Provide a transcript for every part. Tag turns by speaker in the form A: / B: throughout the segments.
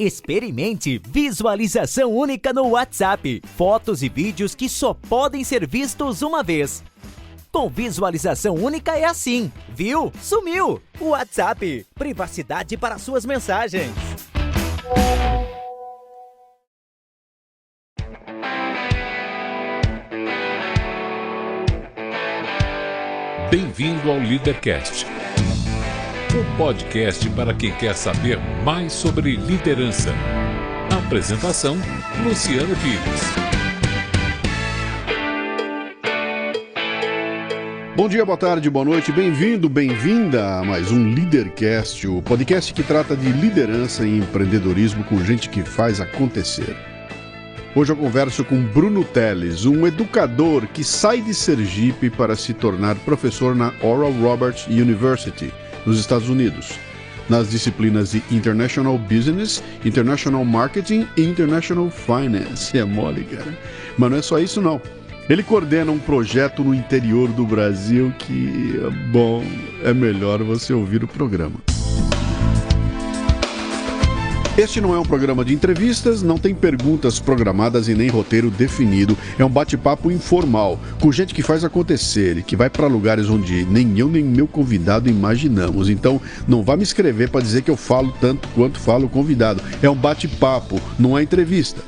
A: Experimente visualização única no WhatsApp. Fotos e vídeos que só podem ser vistos uma vez. Com visualização única é assim. Viu? Sumiu! WhatsApp. Privacidade para suas mensagens.
B: Bem-vindo ao Leadercast, um podcast para quem quer saber mais sobre liderança. Apresentação: Luciano Pires.
C: Bom dia, boa tarde, boa noite, bem-vindo, bem-vinda a mais um Leadercast, o podcast que trata de liderança e empreendedorismo com gente que faz acontecer. Hoje eu converso com Bruno Teles, um educador que sai de Sergipe para se tornar professor na Oral Roberts University, nos Estados Unidos, nas disciplinas de International Business, International Marketing e International Finance. É mole, cara. Mas não é só isso, não. Ele coordena um projeto no interior do Brasil que, bom, é melhor você ouvir o programa. Este não é um programa de entrevistas, não tem perguntas programadas e nem roteiro definido. É um bate-papo informal, com gente que faz acontecer e que vai para lugares onde nem eu nem meu convidado imaginamos. Então, não vá me escrever para dizer que eu falo tanto quanto fala o convidado. É um bate-papo, não é entrevista.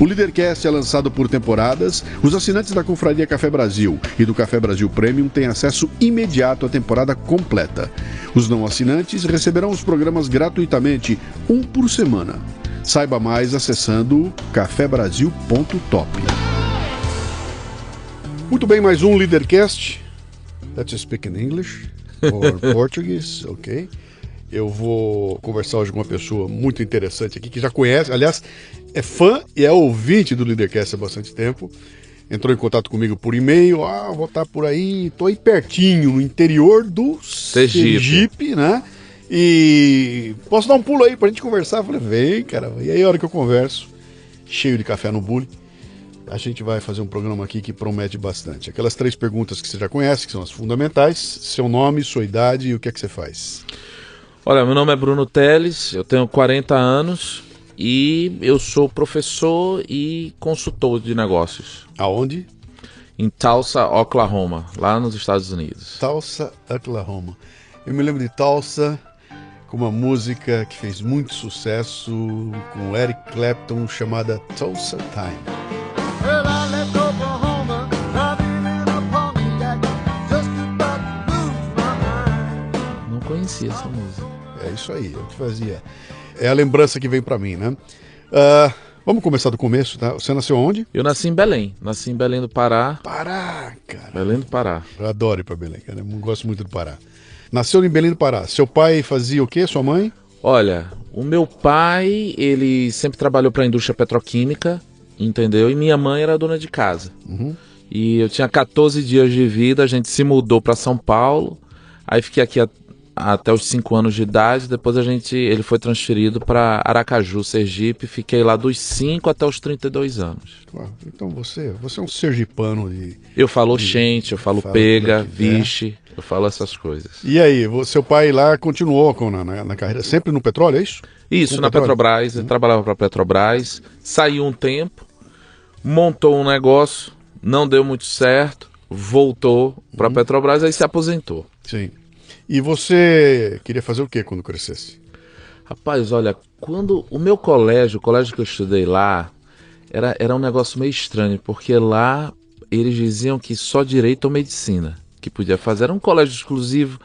C: O Leadercast é lançado por temporadas. Os assinantes da Confraria Café Brasil e do Café Brasil Premium têm acesso imediato à temporada completa. Os não assinantes receberão os programas gratuitamente, um por semana. Saiba mais acessando cafebrasil.top. Muito bem, mais um Leadercast. Let's speak in English or Portuguese, ok? Eu vou conversar hoje com uma pessoa muito interessante aqui, que já conhece, aliás, é fã e é ouvinte do Leadercast há bastante tempo. Entrou em contato comigo por e-mail, vou estar por aí, tô aí pertinho, no interior do Sergipe, né? E posso dar um pulo aí pra gente conversar? Eu falei, vem, cara. E aí a hora que eu converso, cheio de café no bule, a gente vai fazer um programa aqui que promete bastante. Aquelas 3 perguntas que você já conhece, que são as fundamentais: seu nome, sua idade e o que é que você faz.
D: Olha, meu nome é Bruno Teles, eu tenho 40 anos e eu sou professor e consultor de negócios.
C: Aonde?
D: Em Tulsa, Oklahoma, lá nos Estados Unidos.
C: Tulsa, Oklahoma. Eu me lembro de Tulsa com uma música que fez muito sucesso com Eric Clapton chamada Tulsa Time.
E: Well, I left Oklahoma, driving in a Pontiac, just about to lose my mind.
D: Não conhecia essa música.
C: É isso aí, é o que fazia. É a lembrança que vem pra mim, né? Vamos começar do começo, tá? Você nasceu onde?
D: Eu nasci em Belém do Pará.
C: Pará, cara.
D: Belém do Pará.
C: Eu adoro ir pra Belém, cara. Eu gosto muito do Pará. Nasceu em Belém do Pará. Seu pai fazia o quê? Sua mãe?
D: Olha, o meu pai, ele sempre trabalhou para a indústria petroquímica, entendeu? E minha mãe era dona de casa.
C: Uhum.
D: E eu tinha 14 dias de vida, a gente se mudou para São Paulo, aí fiquei aqui até os 5 anos de idade, depois ele foi transferido para Aracaju, Sergipe, fiquei lá dos 5 até os 32 anos.
C: Então você é um sergipano de...
D: Eu falo oxente, eu falo pega, vixe, eu falo essas coisas.
C: E aí, seu pai lá continuou na carreira, sempre no petróleo, é isso?
D: Isso, na Petrobras, ele trabalhava para a Petrobras, saiu um tempo, montou um negócio, não deu muito certo, voltou para a Petrobras, aí se aposentou.
C: Sim. E você queria fazer o que quando crescesse?
D: Rapaz, olha, quando o meu colégio, o colégio que eu estudei lá, era um negócio meio estranho, porque lá eles diziam que só direito ou medicina que podia fazer, era um colégio exclusivo.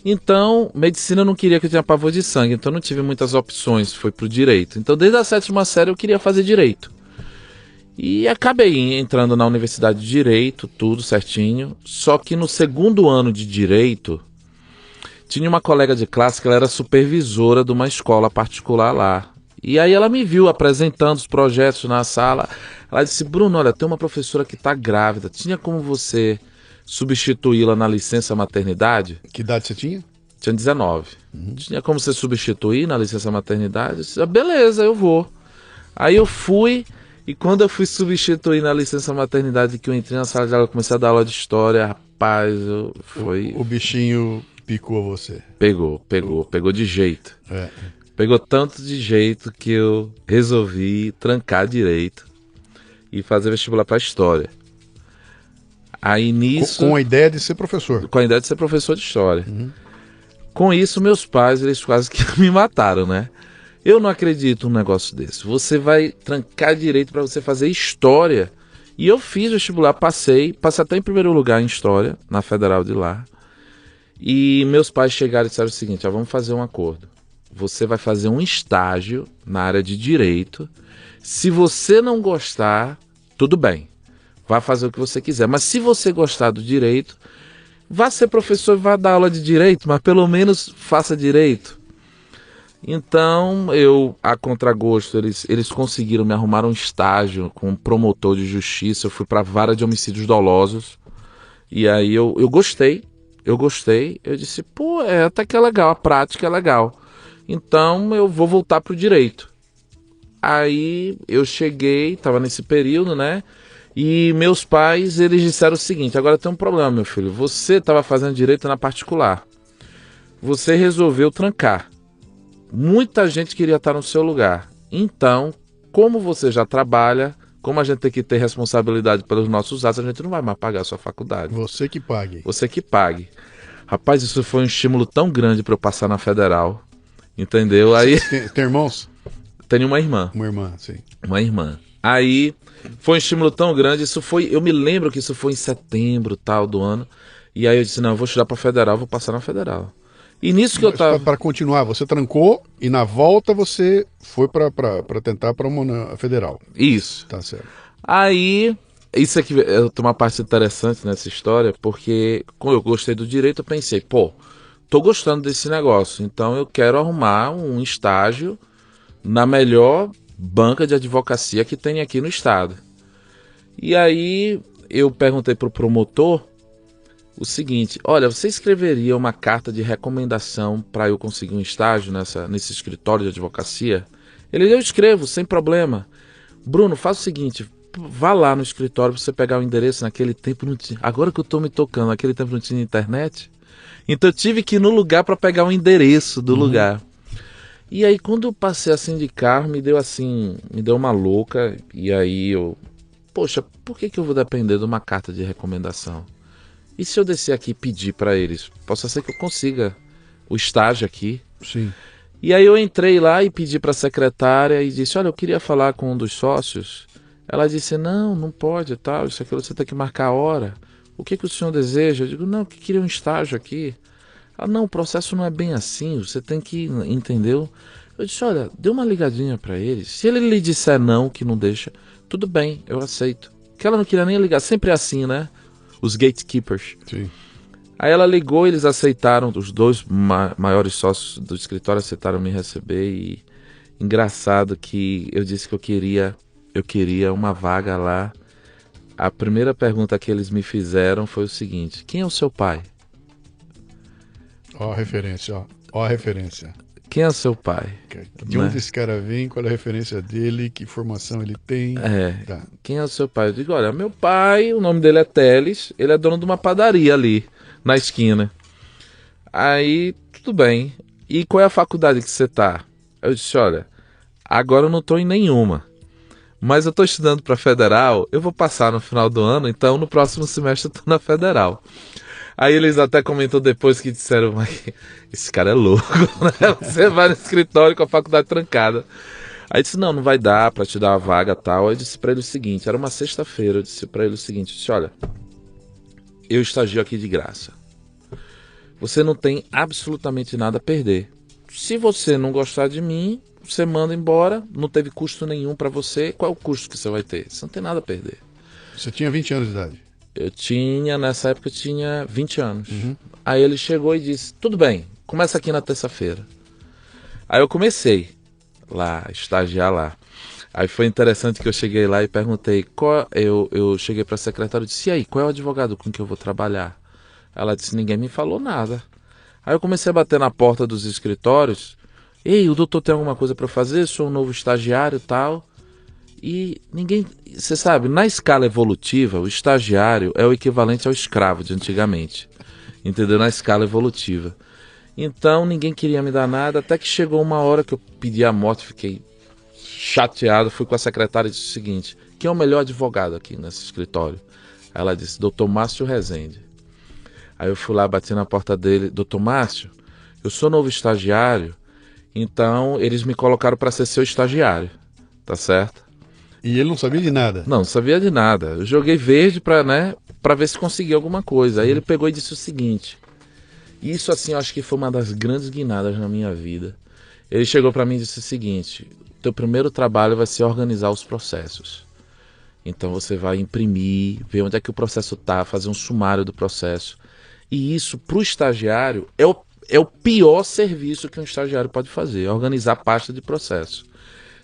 D: Então, medicina eu não queria, que eu tinha pavor de sangue, então não tive muitas opções, foi pro direito. Então, desde a 7ª série eu queria fazer direito. E acabei entrando na universidade de direito, tudo certinho, só que no 2º ano de direito, tinha uma colega de classe que ela era supervisora de uma escola particular lá. E aí ela me viu apresentando os projetos na sala. Ela disse, Bruno, olha, tem uma professora que está grávida. Tinha como você substituí-la na licença maternidade?
C: Que idade você tinha?
D: Tinha 19. Tinha como você substituir na licença maternidade? Eu disse, beleza, eu vou. Aí eu fui, e quando eu fui substituir na licença maternidade, que eu entrei na sala de aula, comecei a dar aula de história, rapaz, foi...
C: O bichinho picou você.
D: Pegou de jeito. Pegou tanto de jeito que eu resolvi trancar direito e fazer vestibular para história. Aí nisso,
C: Com a ideia de ser professor.
D: com a ideia de ser professor de história. Com isso, meus pais, eles quase que me mataram, né? Eu não acredito num negócio desse. Você vai trancar direito para você fazer história. E eu fiz vestibular, passei até em primeiro lugar em história, na Federal de lá. E meus pais chegaram e disseram o seguinte: vamos fazer um acordo. Você vai fazer um estágio na área de direito. Se você não gostar, tudo bem. Vá fazer o que você quiser. Mas se você gostar do direito, vá ser professor e vá dar aula de direito, mas pelo menos faça direito. Então, a contragosto, eles conseguiram me arrumar um estágio com um promotor de justiça. Eu fui para a vara de homicídios dolosos. E aí eu gostei. Eu disse, pô, até que é legal, a prática é legal. Então, eu vou voltar pro direito. Aí eu cheguei, estava nesse período, né? E meus pais, eles disseram o seguinte: agora tem um problema, meu filho. Você estava fazendo direito na particular. Você resolveu trancar. Muita gente queria estar no seu lugar. Então, como você já trabalha, como a gente tem que ter responsabilidade pelos nossos atos, a gente não vai mais pagar a sua faculdade.
C: Você que pague.
D: Você que pague. Rapaz, isso foi um estímulo tão grande para eu passar na Federal. Entendeu? Aí
C: Tem irmãos?
D: tenho uma irmã.
C: Uma irmã, sim.
D: Uma irmã. Aí foi um estímulo tão grande, eu me lembro que isso foi em setembro, tal, do ano. E aí eu disse, não, eu vou estudar para Federal, vou passar na Federal. E nisso que eu tava...
C: Para continuar, você trancou e na volta você foi para tentar para uma federal.
D: Isso.
C: Tá certo.
D: Aí, isso aqui tem uma parte interessante nessa história, porque como eu gostei do direito, eu pensei, pô, tô gostando desse negócio, então eu quero arrumar um estágio na melhor banca de advocacia que tem aqui no estado. E aí eu perguntei pro promotor o seguinte: olha, você escreveria uma carta de recomendação para eu conseguir um estágio nesse escritório de advocacia? Ele: eu escrevo, sem problema. Bruno, faz o seguinte, vá lá no escritório pra você pegar o endereço. Naquele tempo não tinha, agora que eu tô me tocando, naquele tempo não tinha internet. Então eu tive que ir no lugar para pegar o endereço do lugar. E aí quando eu passei assim de carro, me deu uma louca. E aí poxa, por que eu vou depender de uma carta de recomendação? E se eu descer aqui e pedir para eles? Possa ser que eu consiga o estágio aqui.
C: Sim.
D: E aí eu entrei lá e pedi para a secretária e disse, olha, eu queria falar com um dos sócios. Ela disse, não pode e tal, isso aqui você tem que marcar a hora. O que o senhor deseja? Eu digo, não, eu queria um estágio aqui. Ela, não, o processo não é bem assim, você tem que, entendeu? Eu disse, olha, dê uma ligadinha para eles. Se ele lhe disser não, que não deixa, tudo bem, eu aceito. Porque ela não queria nem ligar, sempre é assim, né? Os gatekeepers.
C: Sim.
D: Aí ela ligou, eles aceitaram, os dois maiores sócios do escritório aceitaram me receber. E engraçado que eu disse que eu queria uma vaga lá. A primeira pergunta que eles me fizeram foi o seguinte: quem é o seu pai?
C: Ó a referência, ó. Ó a referência.
D: Quem é o seu pai?
C: De
D: Né?
C: onde esse cara vem, qual é a referência dele, que formação ele tem. Tá.
D: Quem é o seu pai? Eu digo, olha, meu pai, o nome dele é Teles, ele é dono de uma padaria ali, na esquina. Aí, tudo bem. E qual é a faculdade que você tá? Eu disse, olha, agora eu não tô em nenhuma, mas eu tô estudando para Federal, eu vou passar no final do ano, então no próximo semestre eu tô na Federal. Aí eles até comentou depois que disseram, mas esse cara é louco, né? Você vai no escritório com a faculdade trancada. Aí disse, não vai dar pra te dar uma vaga e tal. Aí eu disse pra ele o seguinte, era uma sexta-feira, eu disse pra ele o seguinte, eu disse, olha, eu estagio aqui de graça. Você não tem absolutamente nada a perder. Se você não gostar de mim, você manda embora, não teve custo nenhum pra você. Qual é o custo que você vai ter? Você não tem nada a perder.
C: Você tinha 20 anos de idade?
D: Nessa época eu tinha 20 anos. Aí ele chegou e disse, tudo bem, começa aqui na terça-feira. Aí eu comecei lá, estagiar lá. Aí foi interessante que eu cheguei lá e perguntei, eu cheguei para a secretária e disse, e aí, qual é o advogado com que eu vou trabalhar? Ela disse, ninguém me falou nada. Aí eu comecei a bater na porta dos escritórios, ei, o doutor tem alguma coisa para fazer? Sou um novo estagiário e tal. E ninguém, você sabe, na escala evolutiva, o estagiário é o equivalente ao escravo de antigamente, entendeu? Na escala evolutiva. Então ninguém queria me dar nada, até que chegou uma hora que eu pedi a morte, fiquei chateado, fui com a secretária e disse o seguinte: quem é o melhor advogado aqui nesse escritório? Ela disse: Dr. Márcio Rezende. Aí eu fui lá, bati na porta dele: Dr. Márcio, eu sou novo estagiário, então eles me colocaram para ser seu estagiário, tá certo?
C: E ele não sabia de nada.
D: Não sabia de nada. Eu joguei verde para, né, para ver se conseguia alguma coisa. Aí ele pegou e disse o seguinte: isso assim, eu acho que foi uma das grandes guinadas na minha vida. Ele chegou para mim e disse o seguinte: teu primeiro trabalho vai ser organizar os processos. Então você vai imprimir, ver onde é que o processo está, fazer um sumário do processo. E isso, para o estagiário, é o pior serviço que um estagiário pode fazer: organizar a pasta de processo.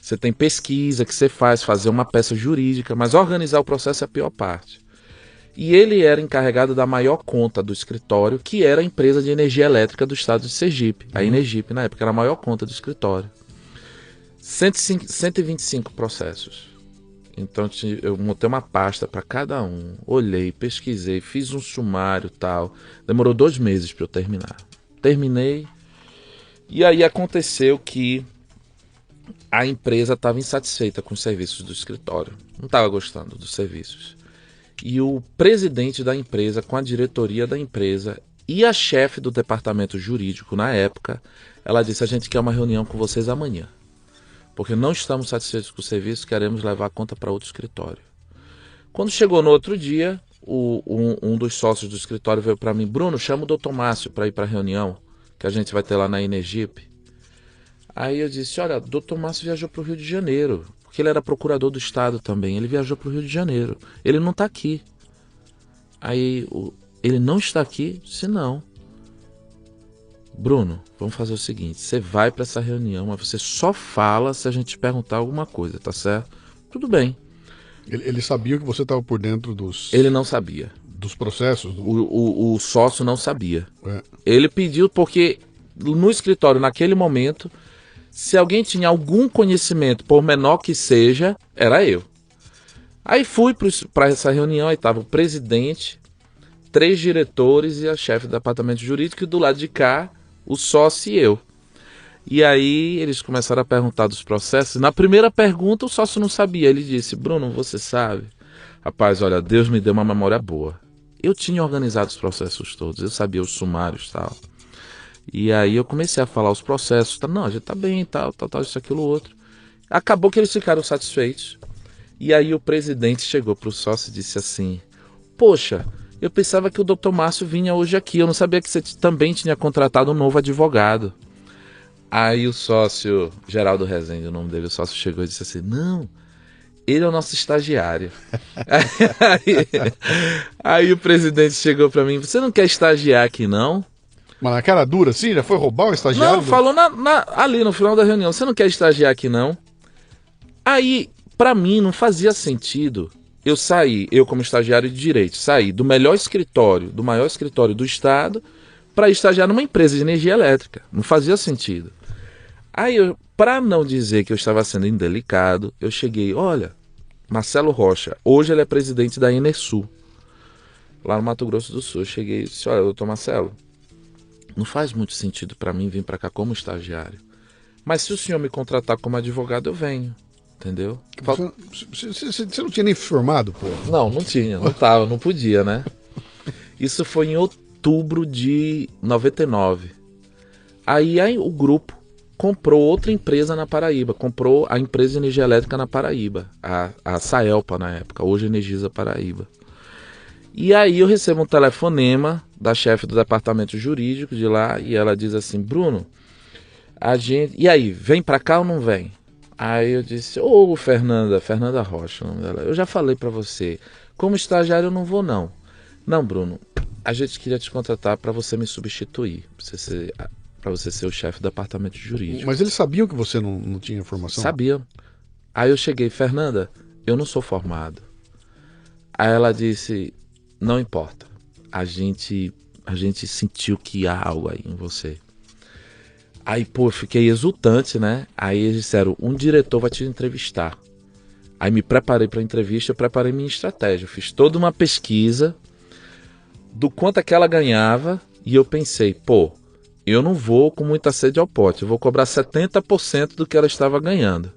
D: Você tem pesquisa que você faz, fazer uma peça jurídica, mas organizar o processo é a pior parte. E ele era encarregado da maior conta do escritório, que era a empresa de energia elétrica do estado de Sergipe. A Energipe, na época, era a maior conta do escritório. 125 processos. Então eu montei uma pasta para cada um, olhei, pesquisei, fiz um sumário e tal. Demorou 2 meses para eu terminar. Terminei, e aí aconteceu que a empresa estava insatisfeita com os serviços do escritório. Não estava gostando dos serviços. E o presidente da empresa, com a diretoria da empresa e a chefe do departamento jurídico na época, ela disse: a gente quer uma reunião com vocês amanhã, porque não estamos satisfeitos com o serviço, queremos levar a conta para outro escritório. Quando chegou no outro dia, um dos sócios do escritório veio para mim: Bruno, chama o Dr. Márcio para ir para a reunião que a gente vai ter lá na Energipe. Aí eu disse: olha, o Dr. Márcio viajou para o Rio de Janeiro, porque ele era procurador do estado também. Ele viajou para o Rio de Janeiro, ele não está aqui. Aí, ele não está aqui? Disse: não. Bruno, vamos fazer o seguinte: você vai para essa reunião, mas você só fala se a gente te perguntar alguma coisa, tá certo? Tudo bem.
C: Ele sabia que você estava por dentro
D: Ele não sabia.
C: dos processos?
D: O sócio não sabia.
C: É.
D: Ele pediu porque no escritório, naquele momento, se alguém tinha algum conhecimento, por menor que seja, era eu. Aí fui para essa reunião, aí estava o presidente, 3 diretores e a chefe do departamento jurídico, e do lado de cá, o sócio e eu. E aí eles começaram a perguntar dos processos. Na primeira pergunta, o sócio não sabia. Ele disse: Bruno, você sabe? Rapaz, olha, Deus me deu uma memória boa. Eu tinha organizado os processos todos, eu sabia os sumários e tal. E aí eu comecei a falar os processos. Não, a gente tá bem, tal, isso, aquilo, outro. Acabou que eles ficaram satisfeitos. E aí o presidente chegou pro sócio e disse assim: poxa, eu pensava que o Dr. Márcio vinha hoje aqui, eu não sabia que você também tinha contratado um novo advogado. Aí o sócio, Geraldo Rezende, o nome dele, o sócio chegou e disse assim: não, ele é o nosso estagiário. aí o presidente chegou para mim: você não quer estagiar aqui não?
C: Mas na cara dura, assim? Já foi roubar o estagiário?
D: Não, falou ali no final da reunião: você não quer estagiar aqui não? Aí, para mim, não fazia sentido eu sair, eu como estagiário de direito, sair do melhor escritório, do maior escritório do estado, para estagiar numa empresa de energia elétrica. Não fazia sentido. Aí, para não dizer que eu estava sendo indelicado, eu cheguei: olha, Marcelo Rocha, hoje ele é presidente da Enersul, lá no Mato Grosso do Sul. Eu cheguei e disse: olha, doutor Marcelo, não faz muito sentido para mim vir para cá como estagiário, mas se o senhor me contratar como advogado, eu venho, entendeu?
C: Você não tinha nem formado, pô?
D: Não tinha, não tava, não podia, né? Isso foi em outubro de 99. Aí o grupo comprou outra empresa na Paraíba, comprou a empresa de energia elétrica na Paraíba, a Saelpa na época, hoje Energisa Paraíba. E aí eu recebo um telefonema da chefe do departamento jurídico de lá, e ela diz assim: Bruno, e aí, vem pra cá ou não vem? Aí eu disse: ô Fernanda Rocha, o nome dela, eu já falei pra você, como estagiário eu não vou não. Não, Bruno, a gente queria te contratar pra você me substituir, pra você ser o chefe do departamento jurídico.
C: Mas eles sabiam que você não tinha formação?
D: Sabiam. Aí eu cheguei: Fernanda, eu não sou formado. Aí ela disse: não importa, a gente sentiu que há algo aí em você. Aí, pô, eu fiquei exultante, né? Aí eles disseram: um diretor vai te entrevistar. Aí me preparei para a entrevista, eu preparei minha estratégia. Eu fiz toda uma pesquisa do quanto é que ela ganhava, e eu pensei: pô, eu não vou com muita sede ao pote, eu vou cobrar 70% do que ela estava ganhando.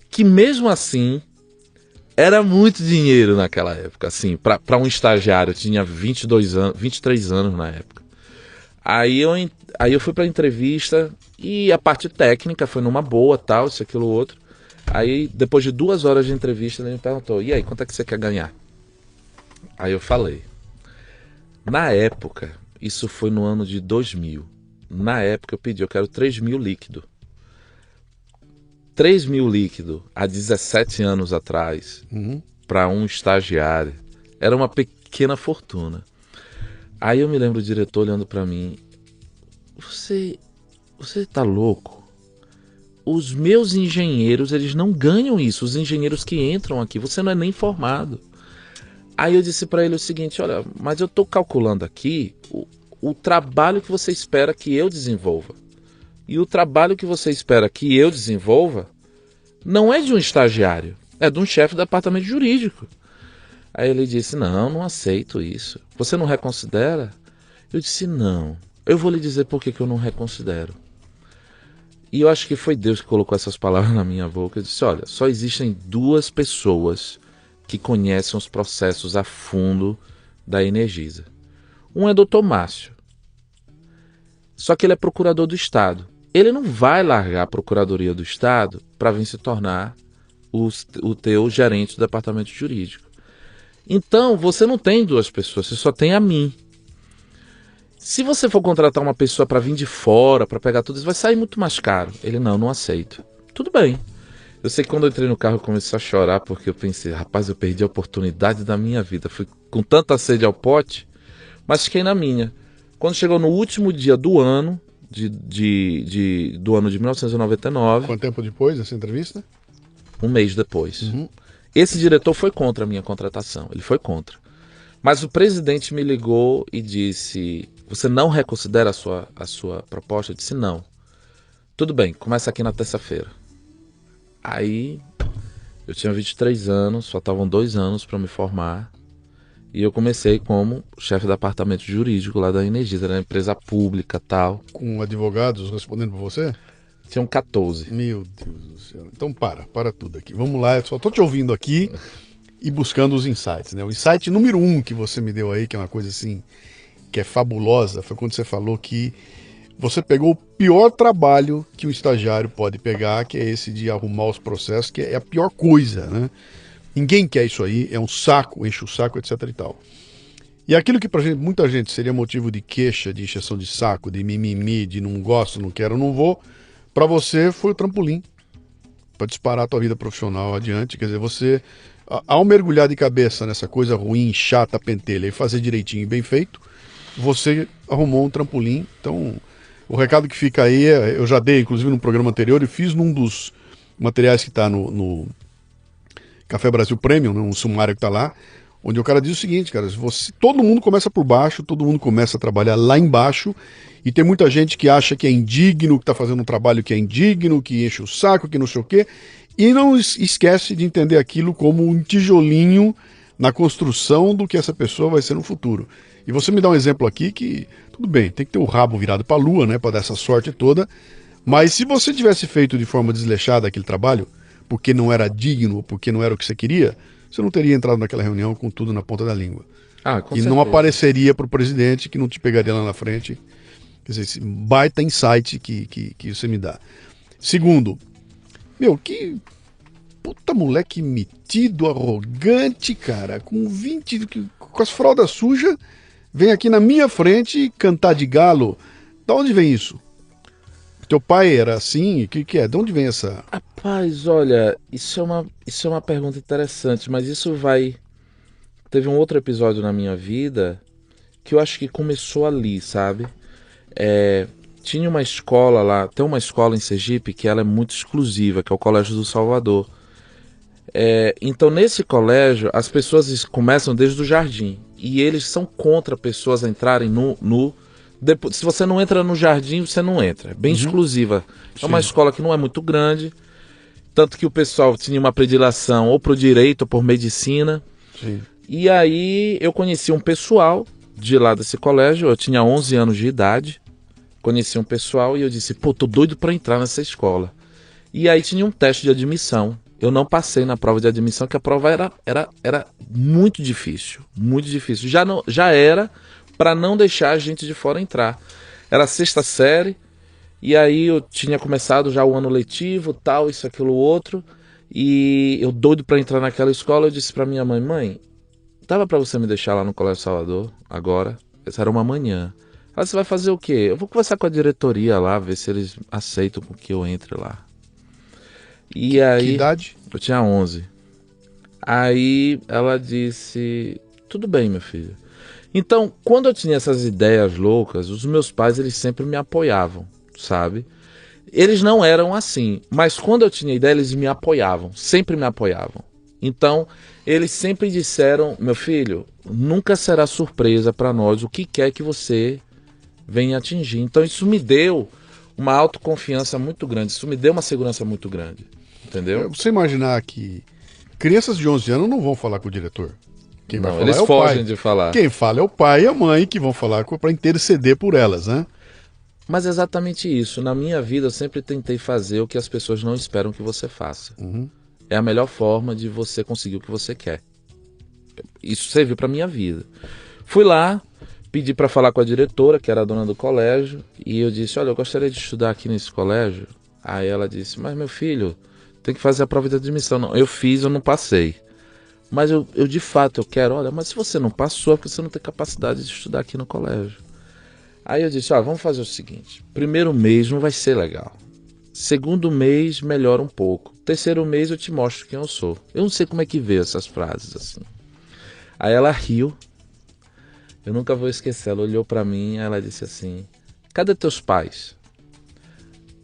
D: Que mesmo assim, era muito dinheiro naquela época, assim, para um estagiário, eu tinha 22 anos, 23 anos na época. Aí eu fui para a entrevista e a parte técnica foi numa boa, tal, isso, aquilo, outro. Aí, depois de 2 horas de entrevista, ele me perguntou, e aí, quanto é que você quer ganhar? Aí eu falei. Na época, isso foi no ano de 2000. Na época eu quero 3.000 líquido. 3.000 líquido há 17 anos atrás, para um estagiário, era uma pequena fortuna. Aí eu me lembro o diretor olhando para mim, você tá louco? Os meus engenheiros, eles não ganham isso, os engenheiros que entram aqui, você não é nem formado. Aí eu disse para ele o seguinte, olha, mas eu tô calculando aqui o trabalho que você espera que eu desenvolva. E o trabalho que você espera que eu desenvolva não é de um estagiário, é de um chefe do departamento jurídico. Aí ele disse, não aceito isso. Você não reconsidera? Eu disse, não. Eu vou lhe dizer por que eu não reconsidero. E eu acho que foi Deus que colocou essas palavras na minha boca. Eu disse, olha, só existem 2 pessoas que conhecem os processos a fundo da Energisa. Um é Dr. Márcio. Só que ele é procurador do Estado. Ele não vai largar a Procuradoria do Estado para vir se tornar o teu gerente do departamento jurídico. Então, você não tem 2 pessoas, você só tem a mim. Se você for contratar uma pessoa para vir de fora, para pegar tudo isso, vai sair muito mais caro. Ele, não aceito. Tudo bem. Eu sei que quando eu entrei no carro eu comecei a chorar, porque eu pensei, rapaz, eu perdi a oportunidade da minha vida. Fui com tanta sede ao pote, mas fiquei na minha. Quando chegou no último dia do ano, do ano de 1999...
C: Quanto tempo depois dessa entrevista?
D: 1 mês depois. Esse diretor foi contra a minha contratação, ele foi contra. Mas o presidente me ligou e disse, você não reconsidera a sua proposta? Eu disse, não. Tudo bem, começa aqui na terça-feira. Aí, eu tinha 23 anos, faltavam 2 anos para me formar. E eu comecei como chefe do departamento jurídico lá da Energisa, era uma empresa pública e tal.
C: Com advogados respondendo por você?
D: Tinham 14.
C: Meu Deus do céu. Então para tudo aqui. Vamos lá, eu só tô te ouvindo aqui e buscando os insights, né? O insight número 1 que você me deu aí, que é uma coisa assim, que é fabulosa, foi quando você falou que você pegou o pior trabalho que um estagiário pode pegar, que é esse de arrumar os processos, que é a pior coisa, né? Ninguém quer isso aí, é um saco, enche o saco, etc e tal. E aquilo que pra muita gente seria motivo de queixa, de encheção de saco, de mimimi, de não gosto, não quero, não vou, pra você foi o trampolim pra disparar a tua vida profissional adiante. Quer dizer, você, ao mergulhar de cabeça nessa coisa ruim, chata, pentelha, e fazer direitinho e bem feito, você arrumou um trampolim. Então, o recado que fica aí, eu já dei, inclusive, no programa anterior, e fiz num dos materiais que está no Café Brasil Premium, né, um sumário que está lá, onde o cara diz o seguinte, cara, todo mundo começa por baixo, todo mundo começa a trabalhar lá embaixo, e tem muita gente que acha que é indigno, que está fazendo um trabalho que é indigno, que enche o saco, que não sei o quê, e não esquece de entender aquilo como um tijolinho na construção do que essa pessoa vai ser no futuro. E você me dá um exemplo aqui que, tudo bem, tem que ter o rabo virado para a lua, né, para dar essa sorte toda, mas se você tivesse feito de forma desleixada aquele trabalho, porque não era digno, porque não era o que você queria, você não teria entrado naquela reunião com tudo na ponta da língua.
D: Com
C: e
D: certeza.
C: não apareceria para o presidente, que não te pegaria lá na frente. Quer dizer, esse baita insight que você me dá. Segundo, que puta moleque metido, arrogante, cara, com as fraldas sujas, vem aqui na minha frente cantar de galo. Da onde vem isso? Teu pai era assim? O que é? De onde vem essa...
D: Rapaz, olha, isso é uma pergunta interessante, mas isso vai... Teve um outro episódio na minha vida que eu acho que começou ali, sabe? Tinha uma escola lá, tem uma escola em Sergipe que ela é muito exclusiva, que é o Colégio do Salvador. Então nesse colégio as pessoas começam desde o jardim e eles são contra pessoas entrarem depois, se você não entra no jardim, você não entra. É bem exclusiva. É uma escola que não é muito grande, tanto que o pessoal tinha uma predileção ou pro direito ou por medicina.
C: Sim.
D: E aí eu conheci um pessoal de lá desse colégio, eu tinha 11 anos de idade, conheci um pessoal e eu disse, pô, tô doido para entrar nessa escola. E aí tinha um teste de admissão. Eu não passei na prova de admissão, que a prova era muito difícil. Muito difícil. Já era para não deixar a gente de fora entrar. Era a 6ª série, e aí eu tinha começado já o ano letivo, tal, isso, aquilo, outro. E eu doido para entrar naquela escola, eu disse para minha mãe, mãe, dava para você me deixar lá no Colégio Salvador, agora? Essa era uma manhã. Ela, você vai fazer o quê? Eu vou conversar com a diretoria lá, ver se eles aceitam que eu entre lá. E aí,
C: Que idade?
D: eu tinha 11. Aí ela disse, tudo bem, meu filho. Então, quando eu tinha essas ideias loucas, os meus pais, eles sempre me apoiavam, sabe? Eles não eram assim, mas quando eu tinha ideia, eles me apoiavam, sempre me apoiavam. Então, eles sempre disseram, meu filho, nunca será surpresa para nós o que quer que você venha atingir. Então, isso me deu uma autoconfiança muito grande, isso me deu uma segurança muito grande. Entendeu?
C: Você imaginar que crianças de 11 anos não vão falar com o diretor. Quem vai
D: Não,
C: falar
D: eles
C: é o
D: fogem
C: pai.
D: de falar.
C: Quem fala é o pai e a mãe que vão falar para interceder por elas, né?
D: Mas é exatamente isso. Na minha vida eu sempre tentei fazer o que as pessoas não esperam que você faça. É a melhor forma de você conseguir o que você quer. Isso serviu para minha vida. Fui lá, pedi para falar com a diretora, que era a dona do colégio, e eu disse, olha, eu gostaria de estudar aqui nesse colégio. Aí ela disse, mas meu filho, tem que fazer a prova de admissão. Não, eu fiz, eu não passei. Mas eu de fato eu quero, olha, mas se você não passou é porque você não tem capacidade de estudar aqui no colégio. Aí eu disse, olha, vamos fazer o seguinte, primeiro mês não vai ser legal. Segundo mês melhora um pouco. Terceiro mês eu te mostro quem eu sou. Eu não sei como é que veio essas frases assim. Aí ela riu. Eu nunca vou esquecer, ela olhou pra mim e ela disse assim, cadê teus pais?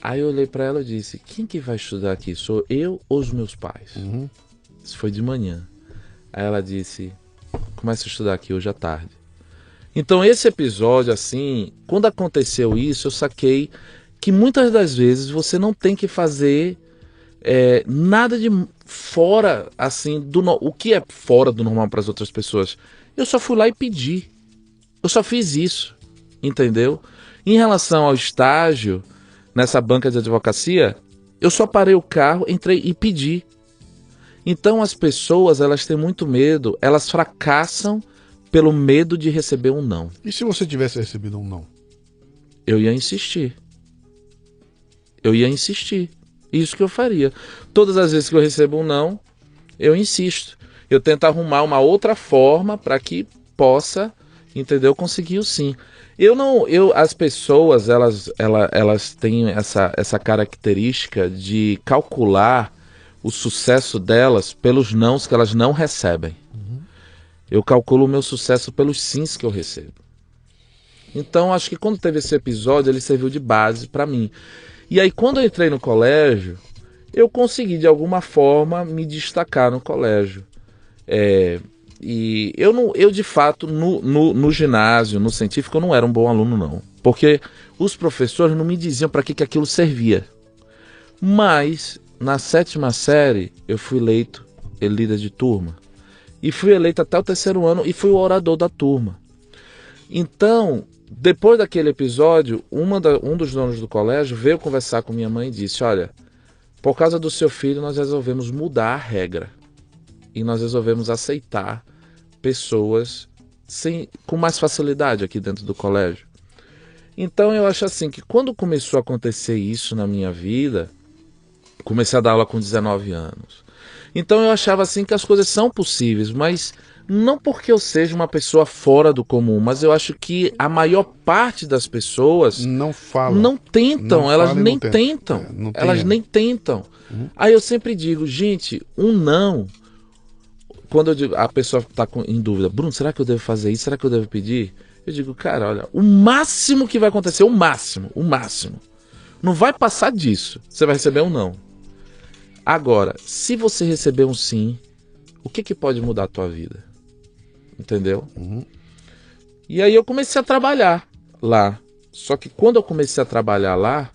D: Aí eu olhei pra ela e disse, quem que vai estudar aqui? Sou eu ou os meus pais? Isso foi de manhã. Aí ela disse, começa a estudar aqui hoje à tarde. Então esse episódio, assim, quando aconteceu isso, eu saquei que muitas das vezes você não tem que fazer nada de fora, assim, o que é fora do normal para as outras pessoas. Eu só fui lá e pedi. Eu só fiz isso, entendeu? Em relação ao estágio, nessa banca de advocacia, eu só parei o carro, entrei e pedi. Então as pessoas, elas têm muito medo, elas fracassam pelo medo de receber um não.
C: E se você tivesse recebido um não?
D: Eu ia insistir. Eu ia insistir. Isso que eu faria. Todas as vezes que eu recebo um não, eu insisto. Eu tento arrumar uma outra forma para que possa, entendeu, conseguir o sim. As pessoas, elas têm essa característica de calcular o sucesso delas pelos nãos que elas não recebem. Eu calculo o meu sucesso pelos sims que eu recebo. Então, acho que quando teve esse episódio, ele serviu de base para mim. E aí, quando eu entrei no colégio, eu consegui, de alguma forma, me destacar no colégio. E eu de fato, no ginásio, no científico, eu não era um bom aluno, não. Porque os professores não me diziam para que aquilo servia. Mas, na 7ª série, eu fui eleito líder de turma. E fui eleito até o 3º ano e fui o orador da turma. Então, depois daquele episódio, um dos donos do colégio veio conversar com minha mãe e disse, olha, por causa do seu filho nós resolvemos mudar a regra. E nós resolvemos aceitar pessoas com mais facilidade aqui dentro do colégio. Então eu acho assim que quando começou a acontecer isso na minha vida, comecei a dar aula com 19 anos. Então eu achava assim que as coisas são possíveis, mas não porque eu seja uma pessoa fora do comum, mas eu acho que a maior parte das pessoas
C: não falam,
D: não tentam,
C: não
D: elas
C: falam e
D: nem
C: não tentam.
D: tentam,
C: Não tem
D: elas
C: ânimo.
D: nem tentam. Aí eu sempre digo, gente, um não, quando a pessoa está em dúvida, Bruno, será que eu devo fazer isso? Será que eu devo pedir? Eu digo, cara, olha, o máximo que vai acontecer, o máximo, não vai passar disso, você vai receber um não. Agora, se você receber um sim, o que pode mudar a tua vida? Entendeu? E aí eu comecei a trabalhar lá. Só que quando eu comecei a trabalhar lá,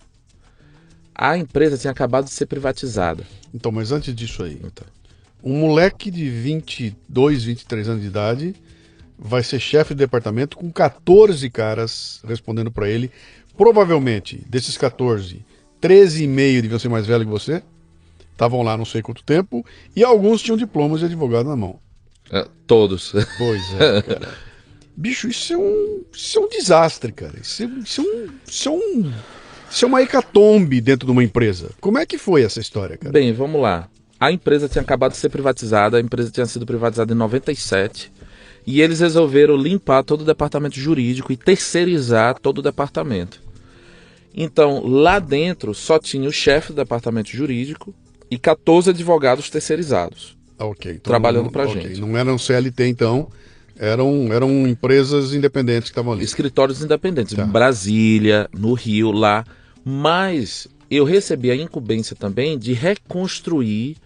D: a empresa tinha acabado de ser privatizada.
C: Então, mas antes disso aí,
D: Então,
C: um moleque de 22, 23 anos de idade vai ser chefe de departamento com 14 caras respondendo pra ele provavelmente, desses 14, 13,5 deviam ser mais velhos que você. Estavam lá não sei quanto tempo. E alguns tinham diplomas de advogado na mão.
D: Todos.
C: Pois é, cara. Bicho, isso é um desastre, cara. Isso é uma hecatombe dentro de uma empresa. Como é que foi essa história, cara?
D: Bem, vamos lá. A empresa tinha acabado de ser privatizada, a empresa tinha sido privatizada em 97, e eles resolveram limpar todo o departamento jurídico e terceirizar todo o departamento. Então, lá dentro só tinha o chefe do departamento jurídico e 14 advogados terceirizados.
C: Ok. Então,
D: Trabalhando pra gente.
C: Não eram CLT, então. Eram empresas independentes que estavam ali.
D: Escritórios independentes,
C: Tá.
D: em Brasília, no Rio, lá. Mas eu recebi a incumbência também de reconstruir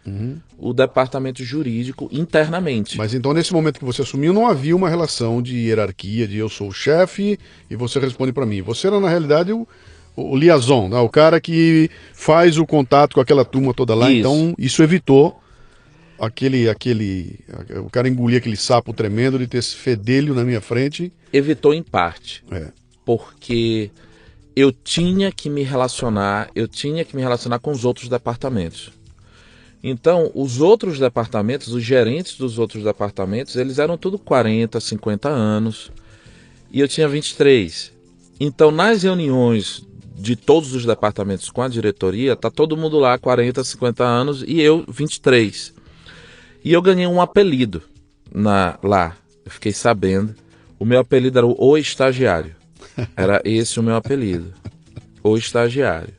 D: o departamento jurídico internamente.
C: Mas então, nesse momento que você assumiu, não havia uma relação de hierarquia, de eu sou o chefe e você responde para mim. Você era, na realidade, o liaison, né? O cara que faz o contato com aquela turma toda lá.
D: Isso.
C: Então, isso evitou o cara engolir aquele sapo tremendo de ter esse fedelho na minha frente.
D: Evitou em parte,
C: É.
D: porque eu tinha que me relacionar com os outros departamentos. Então, os outros departamentos, os gerentes dos outros departamentos, eles eram tudo 40, 50 anos, e eu tinha 23. Então, nas reuniões de todos os departamentos com a diretoria, tá todo mundo lá 40, 50 anos e eu 23. E eu ganhei um apelido lá, eu fiquei sabendo. O meu apelido era o Estagiário. Era esse o meu apelido, o Estagiário.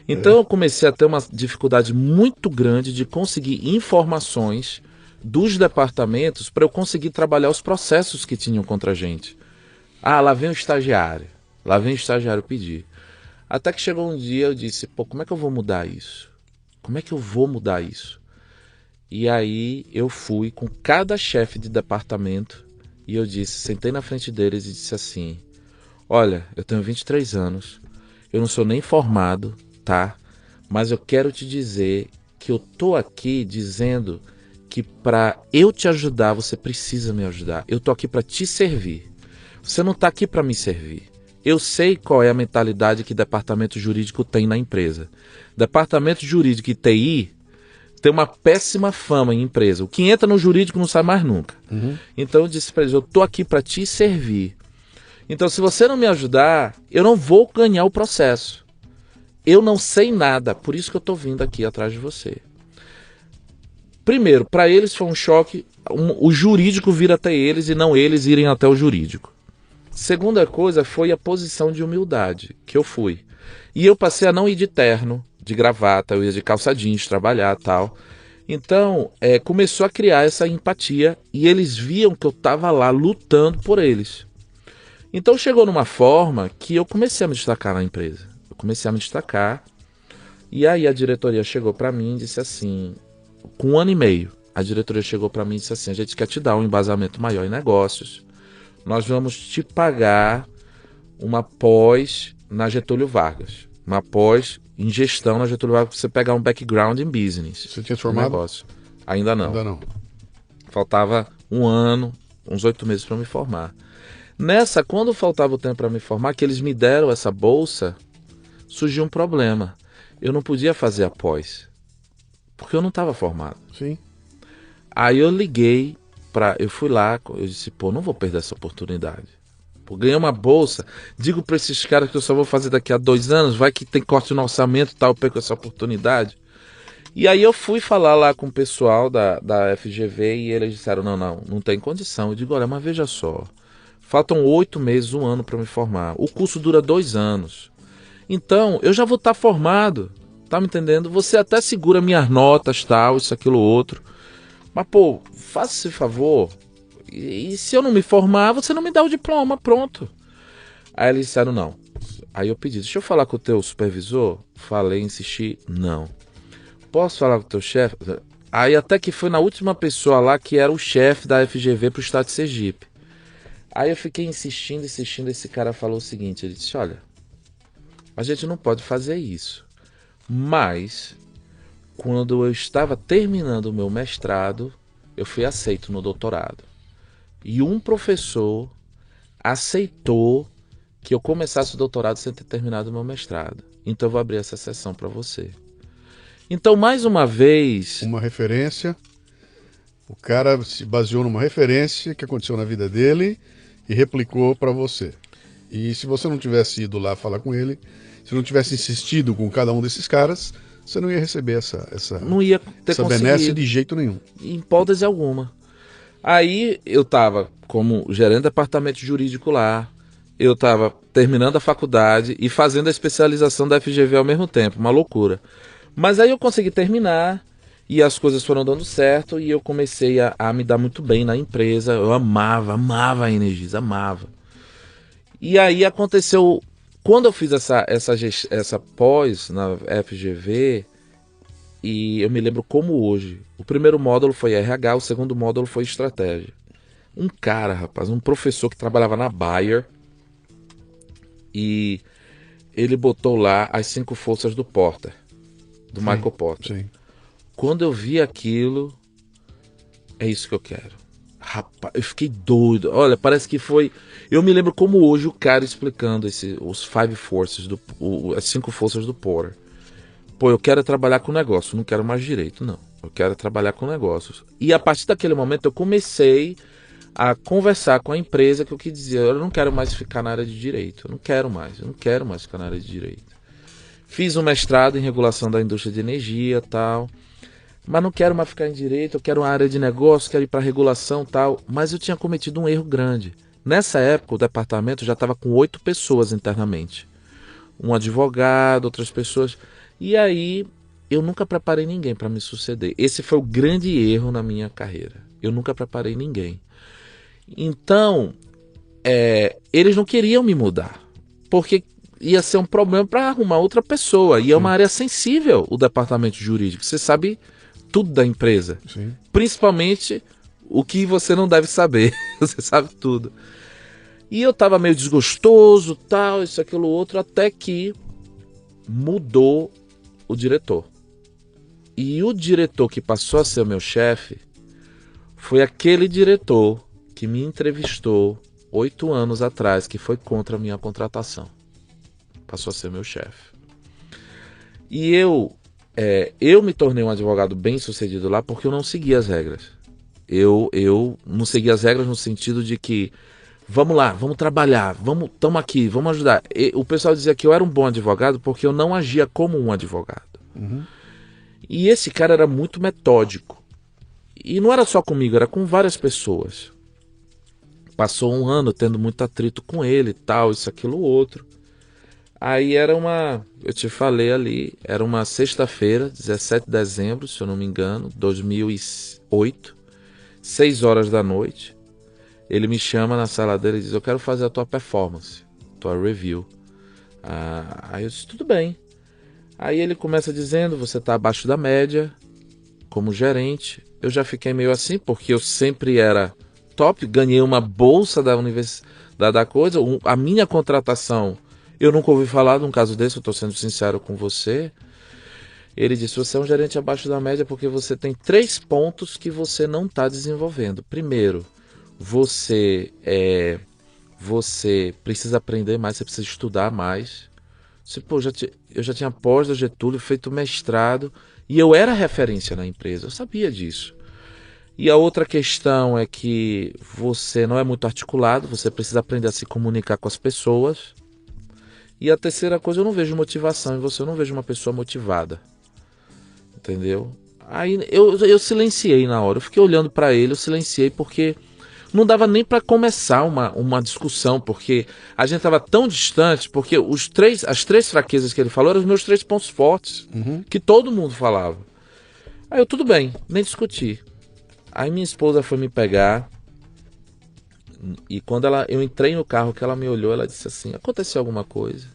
D: Então eu comecei a ter uma dificuldade muito grande de conseguir informações dos departamentos para eu conseguir trabalhar os processos que tinham contra a gente. Ah, lá vem o estagiário pedir. Até que chegou um dia eu disse, pô, como é que eu vou mudar isso? Como é que eu vou mudar isso? E aí eu fui com cada chefe de departamento e eu disse, sentei na frente deles e disse assim, olha, eu tenho 23 anos, eu não sou nem formado, tá? Mas eu quero te dizer que eu tô aqui dizendo que para eu te ajudar, você precisa me ajudar. Eu tô aqui para te servir. Você não tá aqui para me servir. Eu sei qual é a mentalidade que departamento jurídico tem na empresa. Departamento jurídico e TI tem uma péssima fama em empresa. O que entra no jurídico não sai mais nunca. Então eu disse para eles, eu tô aqui para te servir. Então se você não me ajudar, eu não vou ganhar o processo. Eu não sei nada, por isso que eu tô vindo aqui atrás de você. Primeiro, para eles foi um choque, o jurídico vir até eles e não eles irem até o jurídico. Segunda coisa foi a posição de humildade que eu fui. E eu passei a não ir de terno, de gravata, eu ia de calça jeans trabalhar e tal. Então, começou a criar essa empatia e eles viam que eu estava lá lutando por eles. Então chegou numa forma que eu comecei a me destacar na empresa. Eu comecei a me destacar e aí a diretoria chegou para mim e disse assim, com 1 ano e meio, a diretoria chegou para mim e disse assim, a gente quer te dar um embasamento maior em negócios. Nós vamos te pagar uma pós na Getúlio Vargas. Uma pós em gestão na Getúlio Vargas, para você pegar um background em business.
C: Você tinha se formado?
D: Negócio. Ainda não.
C: Ainda não.
D: Faltava 1 ano, uns 8 meses para me formar. Nessa, quando faltava o tempo para me formar, que eles me deram essa bolsa, surgiu um problema. Eu não podia fazer a pós, porque eu não estava formado.
C: Sim.
D: Aí eu liguei, eu fui lá, eu disse, pô, não vou perder essa oportunidade. Pô, ganhei uma bolsa, digo para esses caras que eu só vou fazer daqui a 2 anos, vai que tem corte no orçamento e tal, eu perco essa oportunidade. E aí eu fui falar lá com o pessoal da FGV e eles disseram, não tem condição. Eu digo, olha, mas veja só, faltam 8 meses, 1 ano para me formar. O curso dura 2 anos. Então, eu já vou estar formado, tá me entendendo? Você até segura minhas notas, tal, isso, aquilo, outro. Mas, pô, faça esse favor. E se eu não me formar, você não me dá o diploma, pronto. Aí eles disseram, não. Aí eu pedi, deixa eu falar com o teu supervisor. Falei, insisti, não. Posso falar com o teu chefe? Aí até que foi na última pessoa lá que era o chefe da FGV pro estado de Sergipe. Aí eu fiquei insistindo, esse cara falou o seguinte, ele disse, olha, a gente não pode fazer isso. Mas, quando eu estava terminando o meu mestrado, eu fui aceito no doutorado. E um professor aceitou que eu começasse o doutorado sem ter terminado o meu mestrado. Então eu vou abrir essa sessão para você. Então, mais uma vez...
C: Uma referência, o cara se baseou numa referência que aconteceu na vida dele e replicou para você. E se você não tivesse ido lá falar com ele, se não tivesse insistido com cada um desses caras, você não ia receber
D: não ia ter
C: essa
D: conseguido,
C: benesse de jeito nenhum.
D: em hipótese alguma. Aí eu estava como gerente de departamento jurídico lá, eu estava terminando a faculdade e fazendo a especialização da FGV ao mesmo tempo, uma loucura. Mas aí eu consegui terminar e as coisas foram dando certo e eu comecei a me dar muito bem na empresa. Eu amava a Energisa, amava. E aí aconteceu, quando eu fiz essa pós na FGV, e eu me lembro como hoje, o primeiro módulo foi RH, o segundo módulo foi estratégia. Um cara, rapaz, um professor que trabalhava na Bayer, e ele botou lá as 5 forças do Porter, do Michael Porter.
C: Sim.
D: Quando eu vi aquilo, é isso que eu quero. Rapaz, eu fiquei doido. Olha, parece que foi... Eu me lembro como hoje o cara explicando os 5 forces, as 5 forças do Porter. Pô, eu quero trabalhar com negócio, não quero mais direito, não. Eu quero trabalhar com negócios. E a partir daquele momento eu comecei a conversar com a empresa que eu quis dizer, eu não quero mais ficar na área de direito. Eu não quero mais ficar na área de direito. Fiz um mestrado em regulação da indústria de energia e tal. Mas não quero mais ficar em direito, eu quero uma área de negócio, quero ir para regulação e tal. Mas eu tinha cometido um erro grande. Nessa época, o departamento já estava com 8 pessoas internamente. Um advogado, outras pessoas. E aí, eu nunca preparei ninguém para me suceder. Esse foi o grande erro na minha carreira. Eu nunca preparei ninguém. Então, eles não queriam me mudar. Porque ia ser um problema para arrumar outra pessoa. E é uma área sensível, o departamento jurídico. Você sabe tudo da empresa.
C: Sim.
D: Principalmente o que você não deve saber. Você sabe tudo. E eu tava meio desgostoso, tal, isso, aquilo, outro, até que mudou o diretor. E o diretor que passou a ser o meu chefe foi aquele diretor que me entrevistou 8 anos atrás, que foi contra a minha contratação. Passou a ser meu chefe. E eu me tornei um advogado bem sucedido lá porque eu não segui as regras. Eu não segui as regras no sentido de que vamos lá, vamos trabalhar, estamos aqui, vamos ajudar. O pessoal dizia que eu era um bom advogado porque eu não agia como um advogado.
C: Uhum.
D: E esse cara era muito metódico. E não era só comigo, era com várias pessoas. Passou um ano tendo muito atrito com ele, tal, isso, aquilo, outro. Aí eu te falei ali, era uma sexta-feira, 17 de dezembro, se eu não me engano, 2008, 6 horas da noite. Ele me chama na sala dele e diz, eu quero fazer a tua performance, tua review. Aí eu disse, tudo bem. Aí ele começa dizendo, você está abaixo da média, como gerente. Eu já fiquei meio assim, porque eu sempre era top, ganhei uma bolsa da universidade da coisa. A minha contratação, eu nunca ouvi falar de um caso desse, eu estou sendo sincero com você. Ele disse, você é um gerente abaixo da média porque você tem 3 pontos que você não está desenvolvendo. Primeiro, você precisa aprender mais, você precisa estudar mais. Eu já tinha pós da Getúlio, feito mestrado, e eu era referência na empresa, eu sabia disso. E a outra questão é que você não é muito articulado, você precisa aprender a se comunicar com as pessoas. E a terceira coisa, eu não vejo motivação em você, eu não vejo uma pessoa motivada. Entendeu? Aí eu silenciei na hora, eu fiquei olhando para ele, eu silenciei porque não dava nem para começar uma discussão, porque a gente estava tão distante, porque as 3 fraquezas que ele falou eram os meus 3 pontos fortes, que todo mundo falava. Aí eu, tudo bem, nem discuti. Aí minha esposa foi me pegar, e quando eu entrei no carro, que ela me olhou, ela disse assim, aconteceu alguma coisa?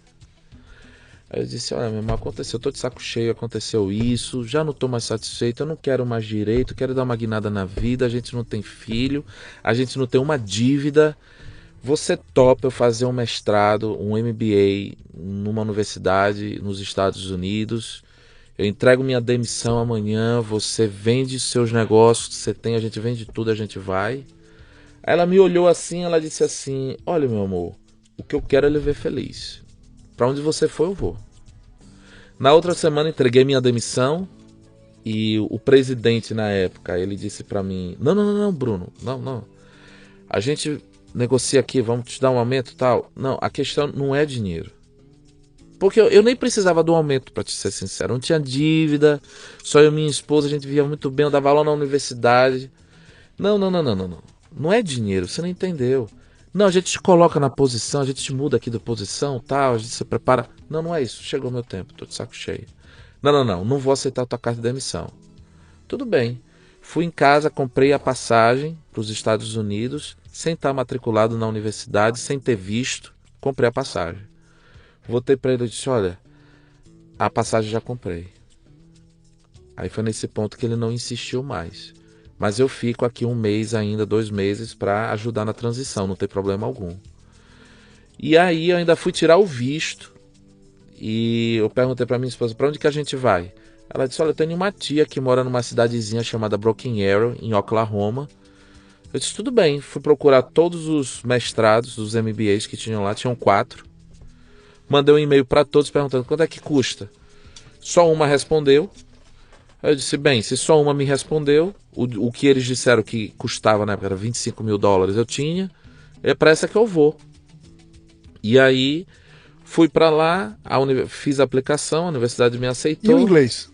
D: Aí eu disse, olha, meu irmão, aconteceu, eu tô de saco cheio, aconteceu isso, já não tô mais satisfeito, eu não quero mais direito, quero dar uma guinada na vida, a gente não tem filho, a gente não tem uma dívida. Você topa eu fazer um mestrado, um MBA numa universidade nos Estados Unidos, eu entrego minha demissão amanhã, você vende seus negócios que você tem, a gente vende tudo, a gente vai. Aí ela me olhou assim, ela disse assim, olha meu amor, o que eu quero é lhe ver feliz. Pra onde você for, eu vou. Na outra semana entreguei minha demissão e o presidente na época, ele disse pra mim, não, Bruno, não. A gente negocia aqui, vamos te dar um aumento e tal. Não, a questão não é dinheiro. Porque eu nem precisava do aumento, pra te ser sincero. Não tinha dívida, só eu e minha esposa, a gente vivia muito bem, eu dava aula na universidade. Não. Não é dinheiro, você não entendeu. Não, a gente te coloca na posição, a gente te muda aqui da posição, tal, a gente se prepara. Não é isso, chegou meu tempo, tô de saco cheio. Não vou aceitar a tua carta de demissão. Tudo bem. Fui em casa, comprei a passagem para os Estados Unidos, sem estar matriculado na universidade, sem ter visto, comprei a passagem. Voltei para ele e disse, olha, a passagem já comprei. Aí foi nesse ponto que ele não insistiu mais. Mas eu fico aqui 1 mês ainda, 2 meses, para ajudar na transição, não tem problema algum. E aí eu ainda fui tirar o visto. E eu perguntei para minha esposa, para onde que a gente vai? Ela disse, olha, eu tenho uma tia que mora numa cidadezinha chamada Broken Arrow, em Oklahoma. Eu disse, tudo bem. Fui procurar todos os mestrados, os MBAs que tinham lá, tinham 4. Mandei um e-mail para todos perguntando, quanto é que custa? Só uma respondeu. Aí eu disse, bem, se só uma me respondeu, o que eles disseram que custava na época era $25 mil, eu tinha, é para essa que eu vou. E aí, fui para lá, fiz a aplicação, a universidade me aceitou.
C: E o inglês?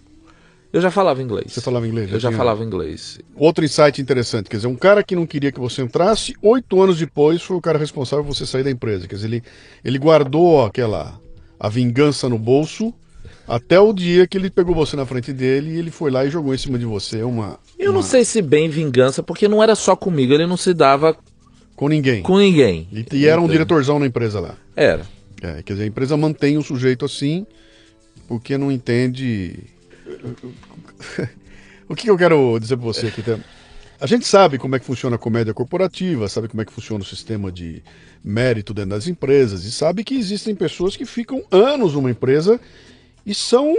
D: Eu já falava inglês.
C: Você falava inglês?
D: Eu já
C: tinha-
D: falava inglês.
C: Outro insight interessante, quer dizer, um cara que não queria que você entrasse, 8 anos depois foi o cara responsável por você sair da empresa. Quer dizer, ele guardou a vingança no bolso até o dia que ele pegou você na frente dele e ele foi lá e jogou em cima de você
D: Eu não sei se bem vingança, porque não era só comigo, ele não se dava
C: com ninguém.
D: com ninguém.
C: E era um
D: Entende?
C: diretorzão na empresa lá.
D: Era.
C: Quer dizer, a empresa mantém um sujeito assim porque não entende. O que eu quero dizer para você aqui? A gente sabe como é que funciona a comédia corporativa, sabe como é que funciona o sistema de mérito dentro das empresas e sabe que existem pessoas que ficam anos numa empresa e são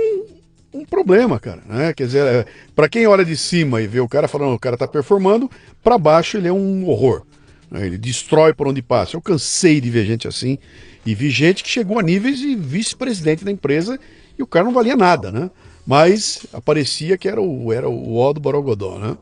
C: um problema, cara, né? Quer dizer, para quem olha de cima e vê o cara falando, o cara tá performando, para baixo ele é um horror, né? Ele destrói por onde passa. Eu cansei de ver gente assim e vi gente que chegou a níveis de vice-presidente da empresa e o cara não valia nada, né? Mas aparecia que era o ó do Borogodó, né?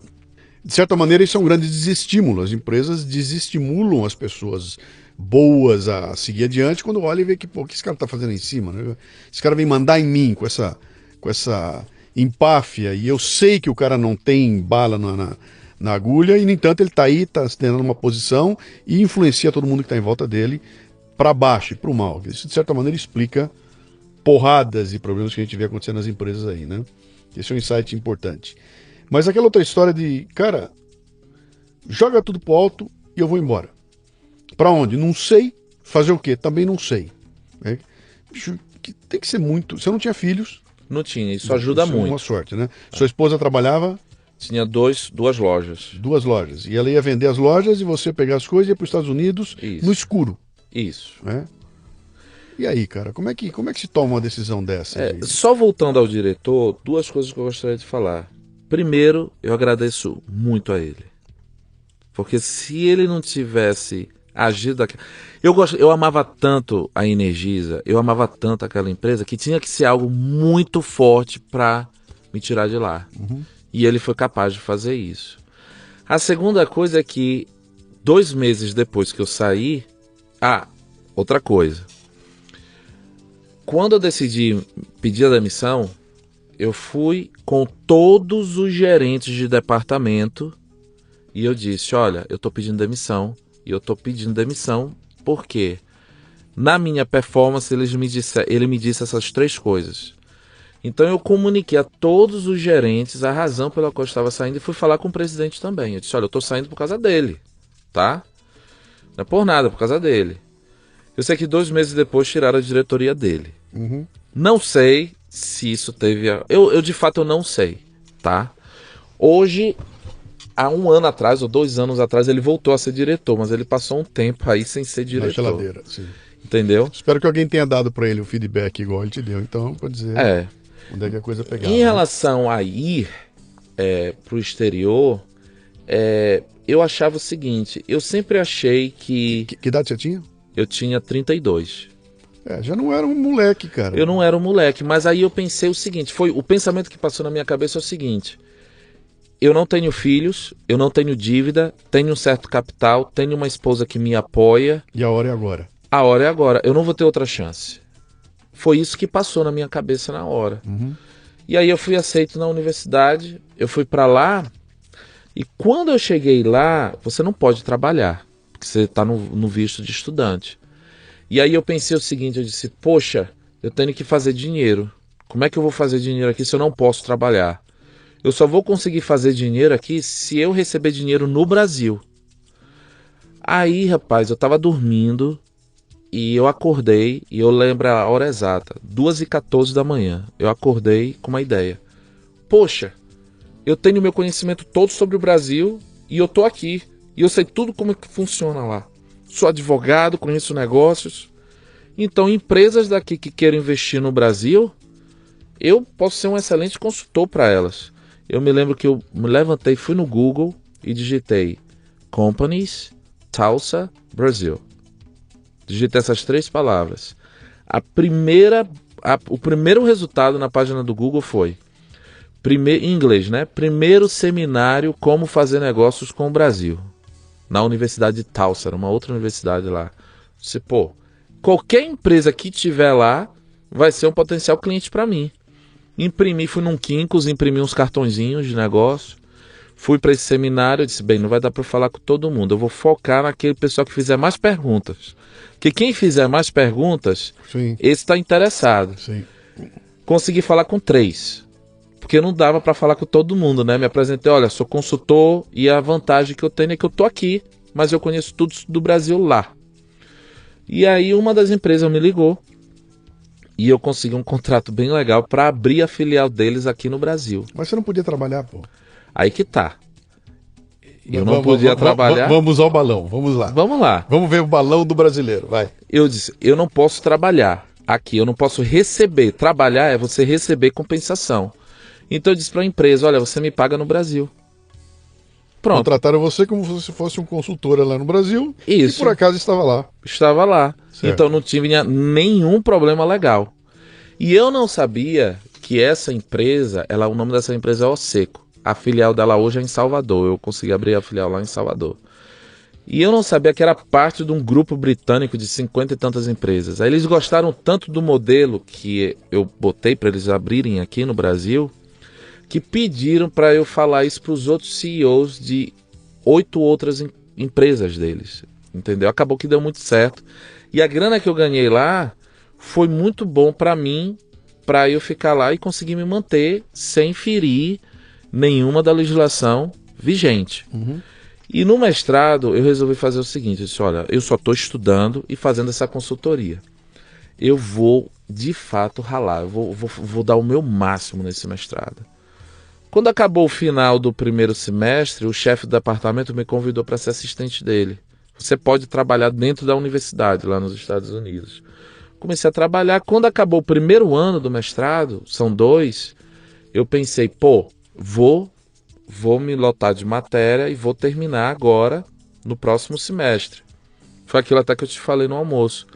C: De certa maneira, isso é um grande desestímulo. As empresas desestimulam as pessoas boas a seguir adiante quando olha e vê que, pô, o que esse cara tá fazendo em cima, né? Esse cara vem mandar em mim com essa empáfia e eu sei que o cara não tem bala na agulha e, no entanto, ele tá aí, tá se tendo uma posição e influencia todo mundo que tá em volta dele para baixo e pro mal. Isso, de certa maneira, explica porradas e problemas que a gente vê acontecendo nas empresas aí, né? Esse é um insight importante. Mas aquela outra história de, cara, joga tudo pro alto e eu vou embora. Pra onde? Não sei. Fazer o quê? Também não sei. Né? Bicho, tem que ser muito... Você não tinha filhos.
D: Não tinha, isso ajuda
C: Isso é
D: muito.
C: uma sorte, né? Sua esposa trabalhava
D: Tinha 2 lojas.
C: 2 lojas. E ela ia vender as lojas e você pegar as coisas e ia para os Estados Unidos
D: Isso.
C: no escuro.
D: Isso.
C: Né? E aí, cara, como é que se toma uma decisão dessa?
D: Só voltando ao diretor, 2 coisas que eu gostaria de falar. Primeiro, eu agradeço muito a ele. Porque se ele não tivesse agido... Eu amava tanto a Energisa, eu amava tanto aquela empresa, que tinha que ser algo muito forte para me tirar de lá. E ele foi capaz de fazer isso. A segunda coisa é que 2 meses depois que eu saí... outra coisa. Quando eu decidi pedir a demissão, eu fui com todos os gerentes de departamento e eu disse, olha, eu estou pedindo demissão. E eu estou pedindo demissão porque na minha performance ele me disse essas 3 coisas. Então eu comuniquei a todos os gerentes a razão pela qual eu estava saindo e fui falar com o presidente também. Eu disse, olha, eu estou saindo por causa dele, tá? Não é por nada, é por causa dele. Eu sei que 2 meses depois tiraram a diretoria dele. Não sei se isso teve... Eu de fato eu não sei, tá? Hoje, há 1 ano atrás ou 2 anos atrás, ele voltou a ser diretor, mas ele passou um tempo aí sem ser
C: Na
D: diretor.
C: geladeira, sim.
D: Entendeu?
C: Espero que alguém tenha dado para ele o feedback igual ele te deu. Então, pode dizer onde é que a coisa pegava.
D: Em relação a ir pro exterior, eu achava o seguinte, eu sempre achei que...
C: Que idade você tinha?
D: eu tinha 32.
C: Já não era um moleque, cara.
D: Eu não era um moleque, mas aí eu pensei o seguinte, o pensamento que passou na minha cabeça é o seguinte: eu não tenho filhos, eu não tenho dívida, tenho um certo capital, tenho uma esposa que me apoia.
C: E a hora é agora.
D: A hora é agora, eu não vou ter outra chance. Foi isso que passou na minha cabeça na hora. E aí eu fui aceito na universidade, eu fui pra lá, e quando eu cheguei lá, você não pode trabalhar, porque você tá no visto de estudante. E aí eu pensei o seguinte, eu disse, poxa, eu tenho que fazer dinheiro. Como é que eu vou fazer dinheiro aqui se eu não posso trabalhar? Eu só vou conseguir fazer dinheiro aqui se eu receber dinheiro no Brasil. Aí, rapaz, eu tava dormindo e eu acordei, e eu lembro a hora exata, 2h14 da manhã. Eu acordei com uma ideia. Poxa, eu tenho meu conhecimento todo sobre o Brasil e eu tô aqui. E eu sei tudo como que funciona lá. Sou advogado, conheço negócios. Então, empresas daqui que queiram investir no Brasil, eu posso ser um excelente consultor para elas. Eu me lembro que eu me levantei, fui no Google e digitei Companies, Tulsa, Brasil. Digitei essas 3 palavras. O primeiro resultado na página do Google foi, em inglês, né? Primeiro seminário Como Fazer Negócios com o Brasil. Na Universidade de Tulsa, era uma outra universidade lá. Disse, pô, qualquer empresa que tiver lá vai ser um potencial cliente para mim. Imprimi, fui num Kinko's, imprimi uns cartõezinhos de negócio. Fui para esse seminário, eu disse, bem, não vai dar para falar com todo mundo. Eu vou focar naquele pessoal que fizer mais perguntas. Porque quem fizer mais perguntas,
C: Sim.
D: esse está interessado.
C: Sim.
D: Consegui falar com 3. Porque não dava para falar com todo mundo, né? Me apresentei, olha, sou consultor e a vantagem que eu tenho é que eu tô aqui, mas eu conheço tudo do Brasil lá. E aí uma das empresas me ligou e eu consegui um contrato bem legal para abrir a filial deles aqui no Brasil.
C: Mas você não podia trabalhar, pô.
D: Aí que tá. Eu não podia trabalhar.
C: Vamos ao balão, vamos lá.
D: Vamos lá.
C: Vamos ver o balão do brasileiro, vai.
D: Eu disse, eu não posso trabalhar aqui, eu não posso receber. Trabalhar é você receber compensação. Então eu disse para a empresa, olha, você me paga no Brasil. Pronto.
C: Contrataram você como se fosse um consultora lá no Brasil.
D: Isso.
C: E por acaso estava lá.
D: Estava lá.
C: Certo.
D: Então não tinha nenhum problema legal. E eu não sabia que essa empresa, o nome dessa empresa é Osseco. A filial dela hoje é em Salvador. Eu consegui abrir a filial lá em Salvador. E eu não sabia que era parte de um grupo britânico de 50 e tantas empresas. Aí eles gostaram tanto do modelo que eu botei para eles abrirem aqui no Brasil, que pediram para eu falar isso para os outros CEOs de 8 outras empresas deles, entendeu? Acabou que deu muito certo. E a grana que eu ganhei lá foi muito bom para mim, para eu ficar lá e conseguir me manter sem ferir nenhuma da legislação vigente. E no mestrado eu resolvi fazer o seguinte, eu disse, olha, eu só estou estudando e fazendo essa consultoria. Eu vou, de fato, ralar, eu vou dar o meu máximo nesse mestrado. Quando acabou o final do primeiro semestre, o chefe do departamento me convidou para ser assistente dele. Você pode trabalhar dentro da universidade, lá nos Estados Unidos. Comecei a trabalhar. Quando acabou o primeiro ano do mestrado, são 2, eu pensei, pô, vou me lotar de matéria e vou terminar agora, no próximo semestre. Foi aquilo até que eu te falei no almoço.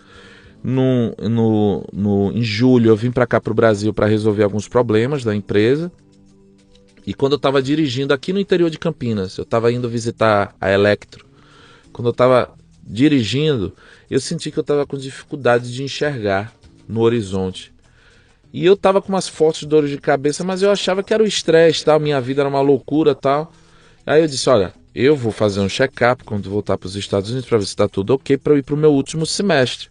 D: Em julho, eu vim para cá, para o Brasil, para resolver alguns problemas da empresa. E quando eu estava dirigindo aqui no interior de Campinas, eu estava indo visitar a Electro. Quando eu estava dirigindo, eu senti que eu estava com dificuldade de enxergar no horizonte. E eu estava com umas fortes dores de cabeça, mas eu achava que era o estresse, tal, minha vida era uma loucura, tal. Aí eu disse, olha, eu vou fazer um check-up quando voltar para os Estados Unidos para ver se está tudo ok para eu ir para o meu último semestre.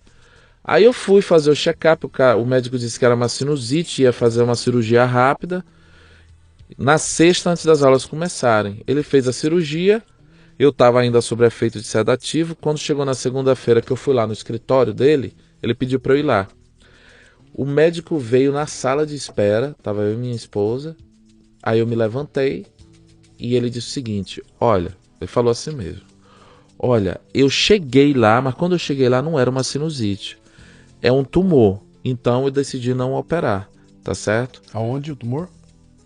D: Aí eu fui fazer o check-up, o médico disse que era uma sinusite, ia fazer uma cirurgia rápida. Na sexta, antes das aulas começarem, ele fez a cirurgia, eu estava ainda sob efeito de sedativo. Quando chegou na segunda-feira que eu fui lá no escritório dele, ele pediu para eu ir lá. O médico veio na sala de espera, estava eu e minha esposa, aí eu me levantei e ele disse o seguinte, olha, ele falou assim mesmo, olha, eu cheguei lá, mas quando eu cheguei lá não era uma sinusite, é um tumor, então eu decidi não operar, tá certo?
C: Aonde o tumor?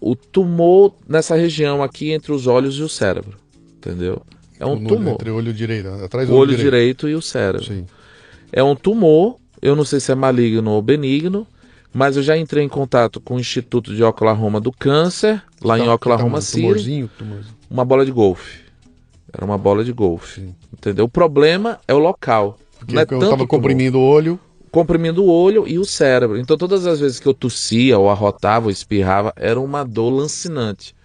D: O tumor nessa região aqui entre os olhos e o cérebro, entendeu? É um tumor.
C: Entre o olho direito, atrás do
D: O olho direito e o cérebro.
C: Sim.
D: É um tumor, eu não sei se é maligno ou benigno, mas eu já entrei em contato com o Instituto de Oklahoma do Câncer, lá em Oklahoma City,
C: Tumorzinho.
D: uma bola de golfe. Era uma bola de golfe,
C: Sim.
D: entendeu? O problema é o local.
C: Porque
D: não é
C: eu
D: tanto
C: tava
D: tumor.
C: comprimindo o olho.
D: Comprimindo o olho e o cérebro. Então todas as vezes que eu tossia, ou arrotava, ou espirrava, era uma dor lancinante.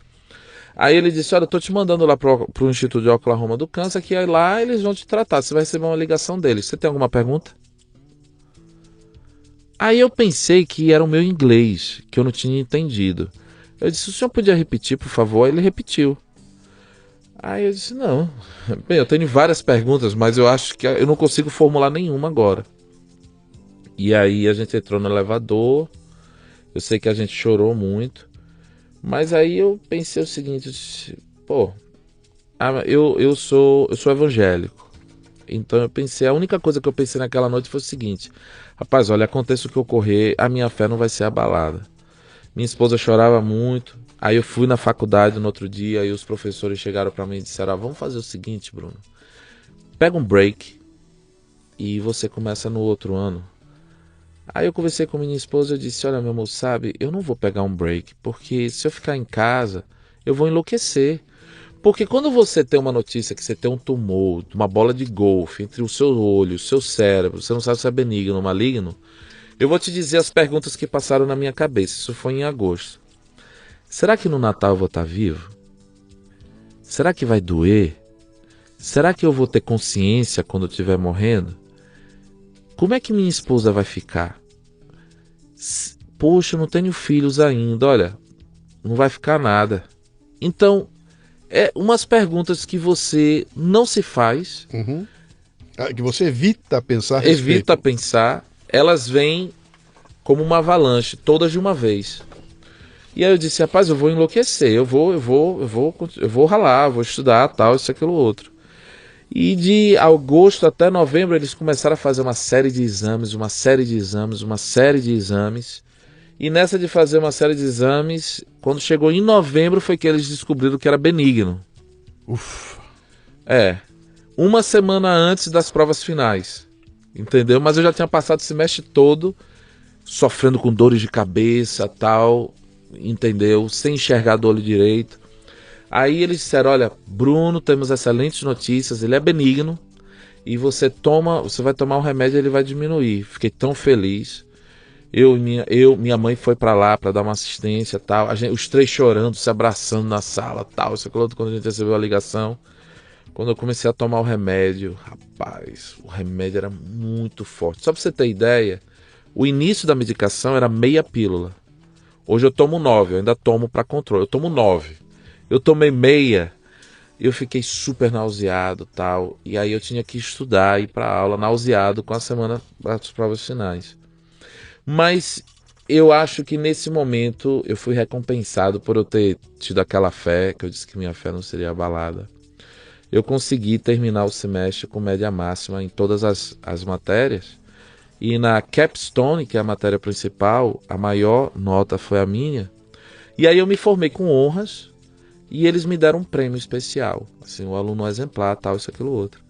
D: Aí ele disse, olha, eu tô te mandando lá pro Instituto de Oklahoma do Câncer, que aí lá eles vão te tratar, você vai receber uma ligação deles. Você tem alguma pergunta? Aí eu pensei que era o meu inglês, que eu não tinha entendido. Eu disse, o senhor podia repetir, por favor? Aí ele repetiu. Aí eu disse, não. Bem, eu tenho várias perguntas, mas eu acho que eu não consigo formular nenhuma agora. E aí a gente entrou no elevador, eu sei que a gente chorou muito, mas aí eu pensei o seguinte, eu disse, pô, eu sou evangélico. Então eu pensei, a única coisa que eu pensei naquela noite foi o seguinte, rapaz, olha, aconteça o que ocorrer, a minha fé não vai ser abalada. Minha esposa chorava muito, aí eu fui na faculdade no outro dia, e os professores chegaram para mim e disseram, vamos fazer o seguinte, Bruno, pega um break e você começa no outro ano. Aí eu conversei com minha esposa e disse, olha meu amor, sabe, eu não vou pegar um break, porque se eu ficar em casa, eu vou enlouquecer. Porque quando você tem uma notícia que você tem um tumor, uma bola de golfe entre o seu olho, o seu cérebro, você não sabe se é benigno ou maligno, eu vou te dizer as perguntas que passaram na minha cabeça. Isso foi em agosto. Será que no Natal eu vou estar vivo? Será que vai doer? Será que eu vou ter consciência quando eu estiver morrendo? Como é que minha esposa vai ficar? Poxa, eu não tenho filhos ainda, olha, não vai ficar nada. Então, é umas perguntas que você não se faz,
C: Que você evita pensar a respeito.
D: evita pensar, elas vêm como uma avalanche, todas de uma vez. E aí eu disse, rapaz, eu vou enlouquecer, eu vou ralar, vou estudar, tal, isso, aquilo, outro. E de agosto até novembro eles começaram a fazer uma série de exames, uma série de exames, uma série de exames. E nessa de fazer uma série de exames, quando chegou em novembro foi que eles descobriram que era benigno.
C: Ufa.
D: É, uma semana antes das provas finais, entendeu? Mas eu já tinha passado o semestre todo sofrendo com dores de cabeça, tal, entendeu? Sem enxergar do olho direito. Aí eles disseram, olha, Bruno, temos excelentes notícias, ele é benigno e você vai tomar o remédio e ele vai diminuir. Fiquei tão feliz. Minha mãe foi pra lá pra dar uma assistência, tal. Os três chorando, se abraçando na sala, tal. Isso aquilo, quando a gente recebeu a ligação. Quando eu comecei a tomar o remédio, rapaz, o remédio era muito forte. Só pra você ter ideia, o início da medicação era meia pílula. Hoje eu tomo 9, eu ainda tomo pra controle. Eu tomo 9. Eu tomei meia, eu fiquei super nauseado, tal. E aí eu tinha que estudar, ir pra aula, nauseado com a semana das provas finais. Mas eu acho que nesse momento eu fui recompensado por eu ter tido aquela fé, que eu disse que minha fé não seria abalada. Eu consegui terminar o semestre com média máxima em todas as matérias. E na Capstone, que é a matéria principal, a maior nota foi a minha. E aí eu me formei com honras e eles me deram um prêmio especial. Assim, o aluno exemplar, tal, isso, aquilo, outro.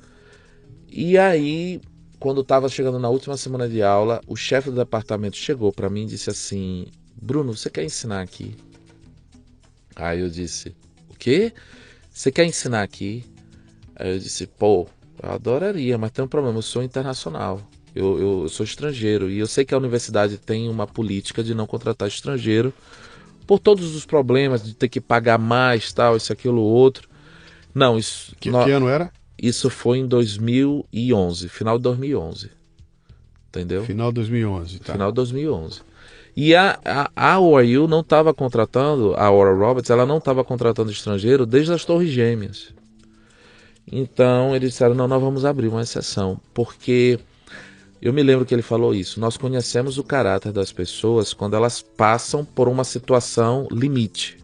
D: E aí, quando estava chegando na última semana de aula, o chefe do departamento chegou para mim e disse assim, Bruno, você quer ensinar aqui? Aí eu disse, o quê? Você quer ensinar aqui? Aí eu disse, pô, eu adoraria, mas tem um problema, eu sou internacional. Eu sou estrangeiro e eu sei que a universidade tem uma política de não contratar estrangeiro por todos os problemas de ter que pagar mais, tal, isso, aquilo, outro. Não, isso...
C: Que ano era?
D: Isso foi em 2011, final de 2011. Entendeu?
C: Final de 2011, tá.
D: Final de 2011. E a ORU não estava contratando, a Oral Roberts, ela não estava contratando estrangeiro desde as Torres Gêmeas. Então eles disseram, não, nós vamos abrir uma exceção, porque eu me lembro que ele falou isso, nós conhecemos o caráter das pessoas quando elas passam por uma situação limite.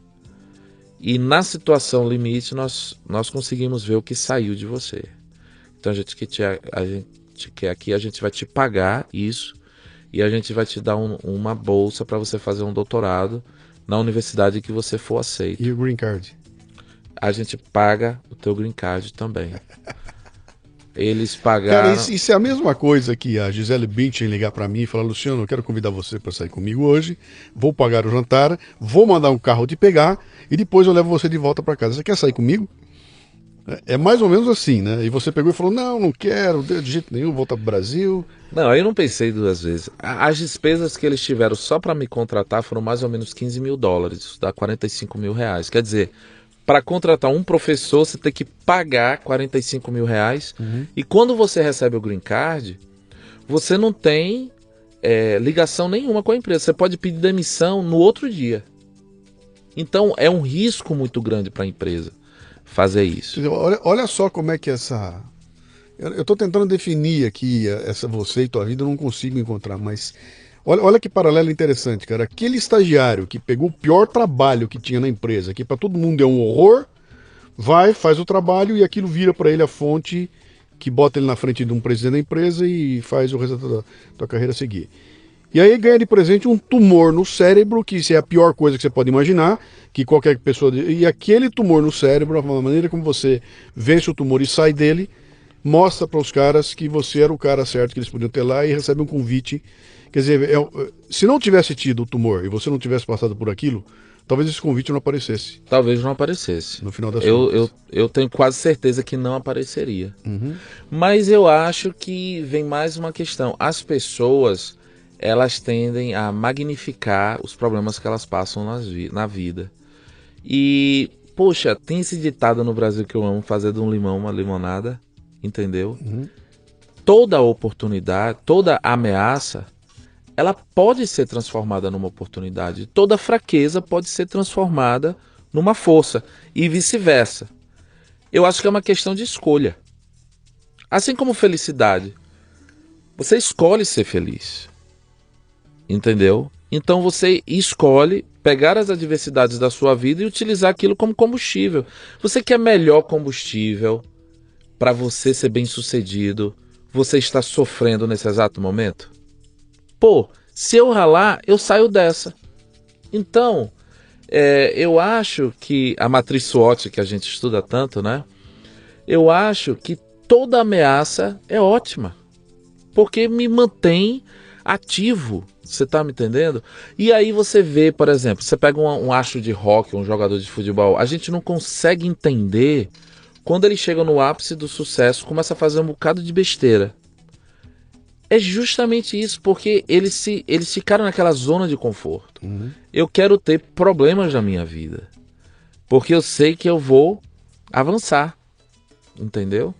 D: E na situação limite nós conseguimos ver o que saiu de você. Então a gente quer aqui, a gente vai te pagar isso e a gente vai te dar uma bolsa para você fazer um doutorado na universidade que você for aceito.
C: E o green card?
D: A gente paga o teu green card também. Eles
C: Cara,
D: pagaram.
C: isso é a mesma coisa que a Gisele Bündchen ligar pra mim e falar: Luciano, eu quero convidar você pra sair comigo hoje, vou pagar o jantar, vou mandar um carro te pegar e depois eu levo você de volta pra casa. Você quer sair comigo? É mais ou menos assim, né? E você pegou e falou: não quero, de jeito nenhum, voltar pro Brasil.
D: Não, aí eu não pensei duas vezes. As despesas que eles tiveram só para me contratar foram mais ou menos US$ 15 mil, isso dá R$ 45 mil. Quer dizer, para contratar um professor, você tem que pagar R$ 45 mil. E quando você recebe o Green Card, você não tem ligação nenhuma com a empresa. Você pode pedir demissão no outro dia. Então é um risco muito grande para a empresa fazer isso.
C: Olha só como é que essa... Eu estou tentando definir aqui essa você e tua vida, eu não consigo encontrar, mas olha que paralelo interessante, cara. Aquele estagiário que pegou o pior trabalho que tinha na empresa, que para todo mundo é um horror, vai, faz o trabalho e aquilo vira para ele a fonte que bota ele na frente de um presidente da empresa e faz o resto da tua carreira seguir. E aí ganha de presente um tumor no cérebro, que isso é a pior coisa que você pode imaginar, que qualquer pessoa... E aquele tumor no cérebro, a maneira como você vence o tumor e sai dele, mostra para os caras que você era o cara certo que eles podiam ter lá e recebe um convite. Quer dizer, se não tivesse tido o tumor e você não tivesse passado por aquilo, talvez esse convite não aparecesse.
D: Talvez não aparecesse.
C: No final das contas.
D: Eu tenho quase certeza que não apareceria. Mas eu acho que vem mais uma questão. As pessoas, elas tendem a magnificar os problemas que elas passam na vida. E, poxa, tem esse ditado no Brasil que eu amo, fazer de um limão uma limonada, entendeu? Toda oportunidade, toda ameaça, ela pode ser transformada numa oportunidade. Toda fraqueza pode ser transformada numa força e vice-versa. Eu acho que é uma questão de escolha. Assim como felicidade. Você escolhe ser feliz. Entendeu? Então você escolhe pegar as adversidades da sua vida e utilizar aquilo como combustível. Você quer melhor combustível para você ser bem-sucedido? Você está sofrendo nesse exato momento? Pô, se eu ralar, eu saio dessa. Então, eu acho que a matriz SWOT que a gente estuda tanto, né? Eu acho que toda ameaça é ótima, porque me mantém ativo. Você tá me entendendo? E aí você vê, por exemplo, você pega um astro de rock, um jogador de futebol, a gente não consegue entender quando ele chega no ápice do sucesso, começa a fazer um bocado de besteira. É justamente isso, porque eles ficaram naquela zona de conforto. Eu quero ter problemas na minha vida, porque eu sei que eu vou avançar, entendeu?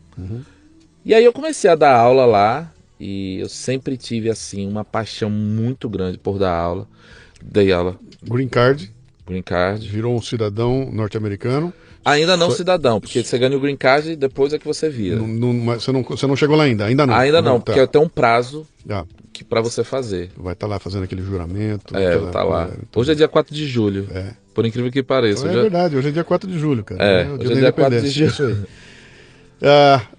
D: E aí eu comecei a dar aula lá, e eu sempre tive assim uma paixão muito grande por dar aula. Dei aula.
C: Green Card,
D: Virou
C: um cidadão norte-americano.
D: Ainda não cidadão, porque você ganha o Green Card e depois é que você vira.
C: Mas você não chegou lá ainda? Ainda não?
D: Ainda não,
C: tá.
D: porque tem um prazo
C: Ah,
D: para você fazer.
C: vai estar lá fazendo aquele juramento.
D: Vou tá lá. Hoje é dia 4 de julho. Por incrível que pareça.
C: Então, verdade, hoje é dia 4 de julho, cara.
D: Hoje é dia 4 de julho.
C: Isso aí.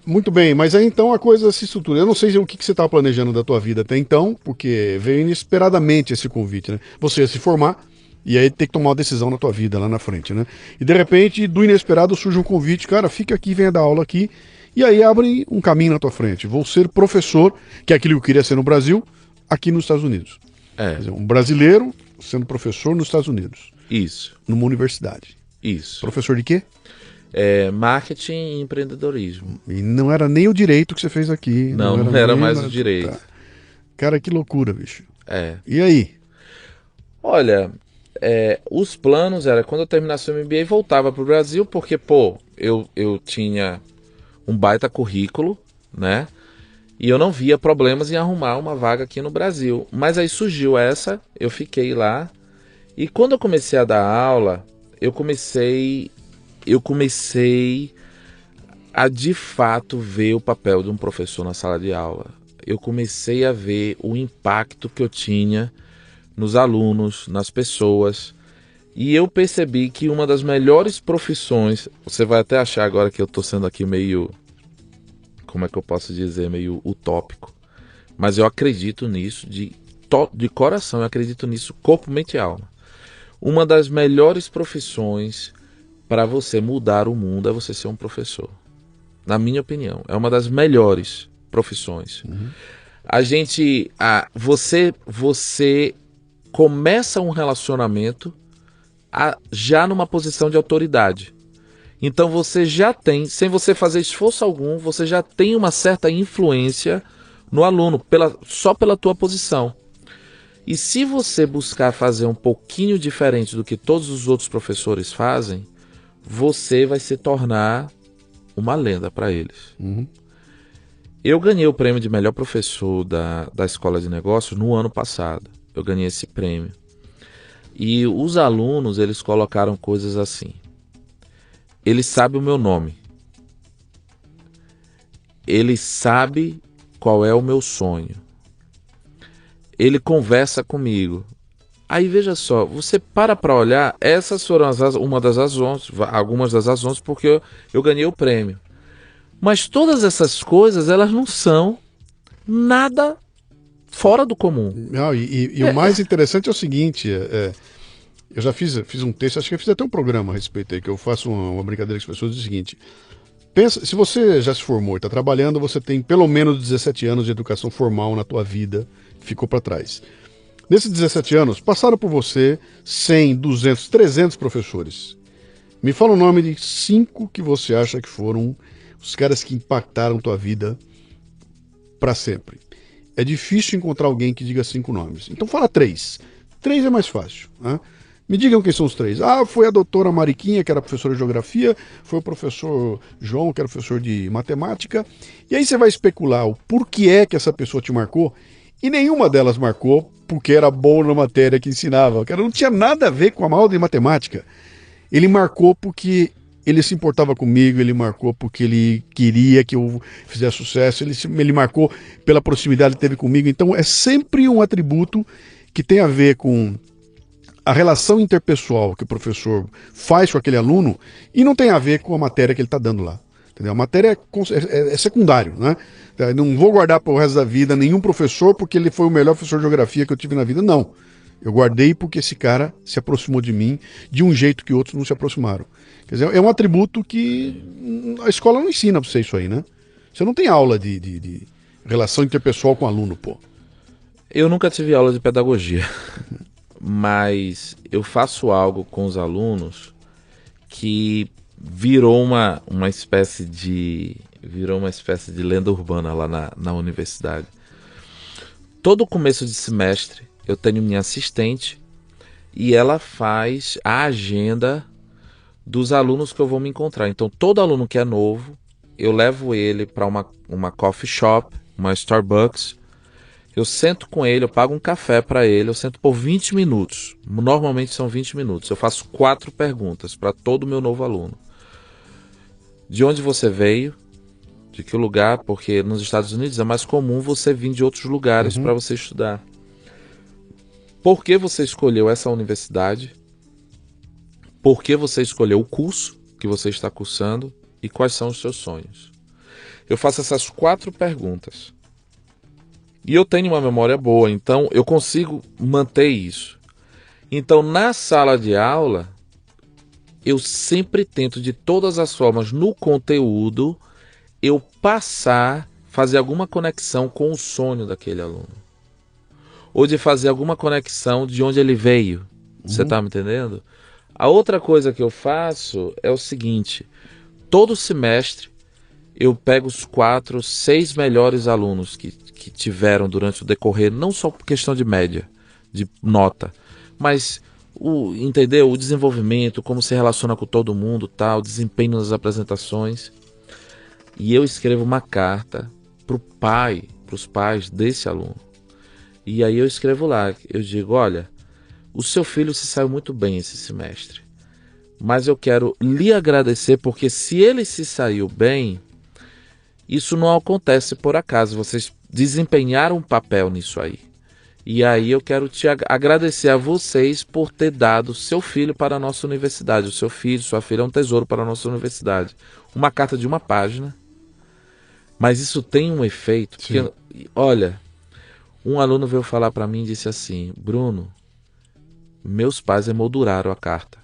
C: Muito bem, mas aí então a coisa se estrutura. Eu não sei o que você estava planejando da tua vida até então, porque veio inesperadamente esse convite, né? Você ia se formar e aí tem que tomar uma decisão na tua vida lá na frente, né? E de repente, do inesperado surge um convite, cara, fica aqui, venha dar aula aqui, e aí abre um caminho na tua frente. Vou ser professor, que é aquilo que eu queria ser no Brasil, aqui nos Estados Unidos. Quer dizer, um brasileiro sendo professor nos Estados Unidos.
D: Isso.
C: Numa universidade.
D: Isso.
C: Professor de quê?
D: Marketing e empreendedorismo.
C: E não era nem o direito que você fez aqui.
D: Não era mais o direito.
C: Tá. Cara, que loucura, bicho.
D: É.
C: E aí?
D: Olha, os planos era quando eu terminasse o MBA voltava para o Brasil, porque, pô, eu tinha um baita currículo, né? E eu não via problemas em arrumar uma vaga aqui no Brasil. Mas aí surgiu essa, eu fiquei lá. E quando eu comecei a dar aula, eu comecei a de fato ver o papel de um professor na sala de aula. Eu comecei a ver o impacto que eu tinha nos alunos, nas pessoas. E eu percebi que uma das melhores profissões, você vai até achar agora que eu estou sendo aqui meio, como é que eu posso dizer, meio utópico. Mas eu acredito nisso de coração, eu acredito nisso corpo, mente e alma. Uma das melhores profissões para você mudar o mundo é você ser um professor. na minha opinião, é uma das melhores profissões. Você começa um relacionamento já numa posição de autoridade. Então você já tem, sem você fazer esforço algum, você já tem uma certa influência no aluno, só pela tua posição. E se você buscar fazer um pouquinho diferente do que todos os outros professores fazem, você vai se tornar uma lenda para eles. Eu ganhei o prêmio de melhor professor da Escola de Negócios no ano passado. Eu ganhei esse prêmio. E os alunos, eles colocaram coisas assim. Ele sabe o meu nome. Ele sabe qual é o meu sonho. Ele conversa comigo. Aí veja só, você para olhar, essas foram algumas das razões porque eu ganhei o prêmio. Mas todas essas coisas, elas não são nada fora do comum.
C: Não, e o mais interessante é o seguinte, eu já fiz um texto, acho que eu fiz até um programa a respeito aí, que eu faço uma brincadeira com as pessoas, do seguinte: pensa, se você já se formou e está trabalhando, você tem pelo menos 17 anos de educação formal na tua vida, ficou para trás. Nesses 17 anos, passaram por você 100, 200, 300 professores. Me fala o nome de 5 que você acha que foram os caras que impactaram tua vida para sempre. É difícil encontrar alguém que diga 5 nomes. Então fala 3. 3 é mais fácil, né? Me digam quem são os 3. Foi a doutora Mariquinha, que era professora de geografia, foi o professor João, que era professor de matemática. E aí você vai especular o porquê que essa pessoa te marcou, e nenhuma delas marcou porque era bom na matéria que ensinava. O cara não tinha nada a ver com a aula de matemática. Ele marcou porque ele se importava comigo, ele marcou porque ele queria que eu fizesse sucesso, ele marcou pela proximidade que teve comigo. Então é sempre um atributo que tem a ver com a relação interpessoal que o professor faz com aquele aluno e não tem a ver com a matéria que ele está dando lá. Entendeu? A matéria é secundário, né? Eu não vou guardar para o resto da vida nenhum professor porque ele foi o melhor professor de geografia que eu tive na vida. Não. Eu guardei porque esse cara se aproximou de mim de um jeito que outros não se aproximaram. Quer dizer, é um atributo que a escola não ensina para você isso aí, né? Você não tem aula de relação interpessoal com aluno, pô.
D: Eu nunca tive aula de pedagogia, mas eu faço algo com os alunos que virou uma espécie de lenda urbana lá na universidade. Todo começo de semestre eu tenho minha assistente e ela faz a agenda dos alunos que eu vou me encontrar. Então todo aluno que é novo, eu levo ele para uma coffee shop, uma Starbucks. Eu sento com ele, eu pago um café para ele, eu sento por 20 minutos. Normalmente são 20 minutos. Eu faço 4 perguntas para todo meu novo aluno. De onde você veio? De que lugar? Porque nos Estados Unidos é mais comum você vir de outros lugares para você estudar. Por que você escolheu essa universidade? Por que você escolheu o curso que você está cursando? E quais são os seus sonhos? Eu faço essas 4 perguntas. E eu tenho uma memória boa, então eu consigo manter isso. Então, na sala de aula, eu sempre tento, de todas as formas, no conteúdo, eu fazer alguma conexão com o sonho daquele aluno. Ou de fazer alguma conexão de onde ele veio. Você está me entendendo? A outra coisa que eu faço é o seguinte: todo semestre eu pego os 4, 6 melhores alunos que tiveram durante o decorrer, não só por questão de média, de nota, mas o desenvolvimento, como se relaciona com todo mundo, tal, desempenho nas apresentações. E eu escrevo uma carta para os pais desse aluno. E aí eu escrevo lá, eu digo: olha, o seu filho se saiu muito bem esse semestre, mas eu quero lhe agradecer porque se ele se saiu bem, isso não acontece por acaso, vocês desempenharam um papel nisso aí. E aí eu quero te agradecer a vocês por ter dado seu filho para a nossa universidade. O seu filho, sua filha é um tesouro para a nossa universidade. Uma carta de 1 página, mas isso tem um efeito. Porque, olha, um aluno veio falar para mim e disse assim: Bruno, meus pais emolduraram a carta.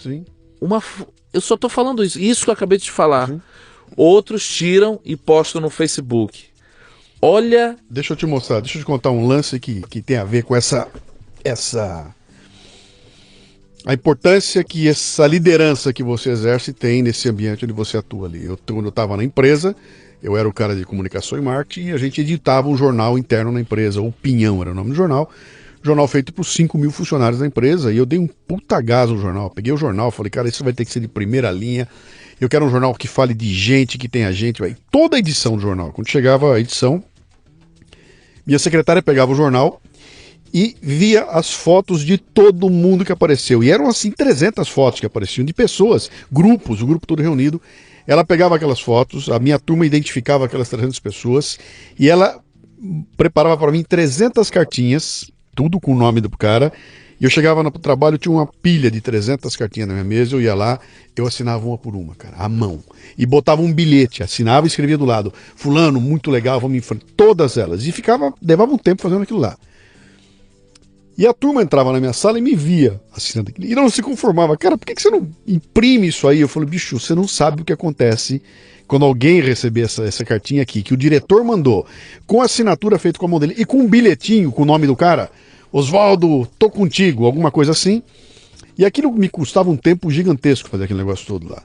C: Sim.
D: Eu só estou falando isso que eu acabei de te falar. Outros tiram e postam no Facebook. Olha,
C: Deixa eu te mostrar, deixa eu te contar um lance que tem a ver com essa a importância que essa liderança que você exerce tem nesse ambiente onde você atua ali. Quando eu estava na empresa, eu era o cara de comunicação e marketing e a gente editava um jornal interno na empresa, o Pinhão era o nome do jornal. Jornal feito por 5 mil funcionários da empresa, e eu dei um puta gás no jornal. Peguei o jornal, falei, cara, isso vai ter que ser de primeira linha. Eu quero um jornal que fale de gente, que tenha gente. Véio. Toda a edição do jornal, quando chegava a edição, minha secretária pegava o jornal e via as fotos de todo mundo que apareceu. E eram assim 300 fotos que apareciam de pessoas, grupos, o grupo todo reunido. Ela pegava aquelas fotos, a minha turma identificava aquelas 300 pessoas e ela preparava para mim 300 cartinhas, tudo com o nome do cara. E eu chegava no trabalho, tinha uma pilha de 300 cartinhas na minha mesa, eu ia lá, eu assinava uma por uma, cara, à mão. E botava um bilhete, assinava e escrevia do lado, fulano, muito legal, vamos em frente. Todas elas. E levava um tempo fazendo aquilo lá. E a turma entrava na minha sala e me via assinando aquilo. E não se conformava. Cara, por que você não imprime isso aí? Eu falei, bicho, você não sabe o que acontece quando alguém receber essa cartinha aqui, que o diretor mandou, com a assinatura feita com a mão dele, e com um bilhetinho com o nome do cara, Oswaldo, tô contigo, alguma coisa assim. E aquilo me custava um tempo gigantesco fazer aquele negócio todo lá.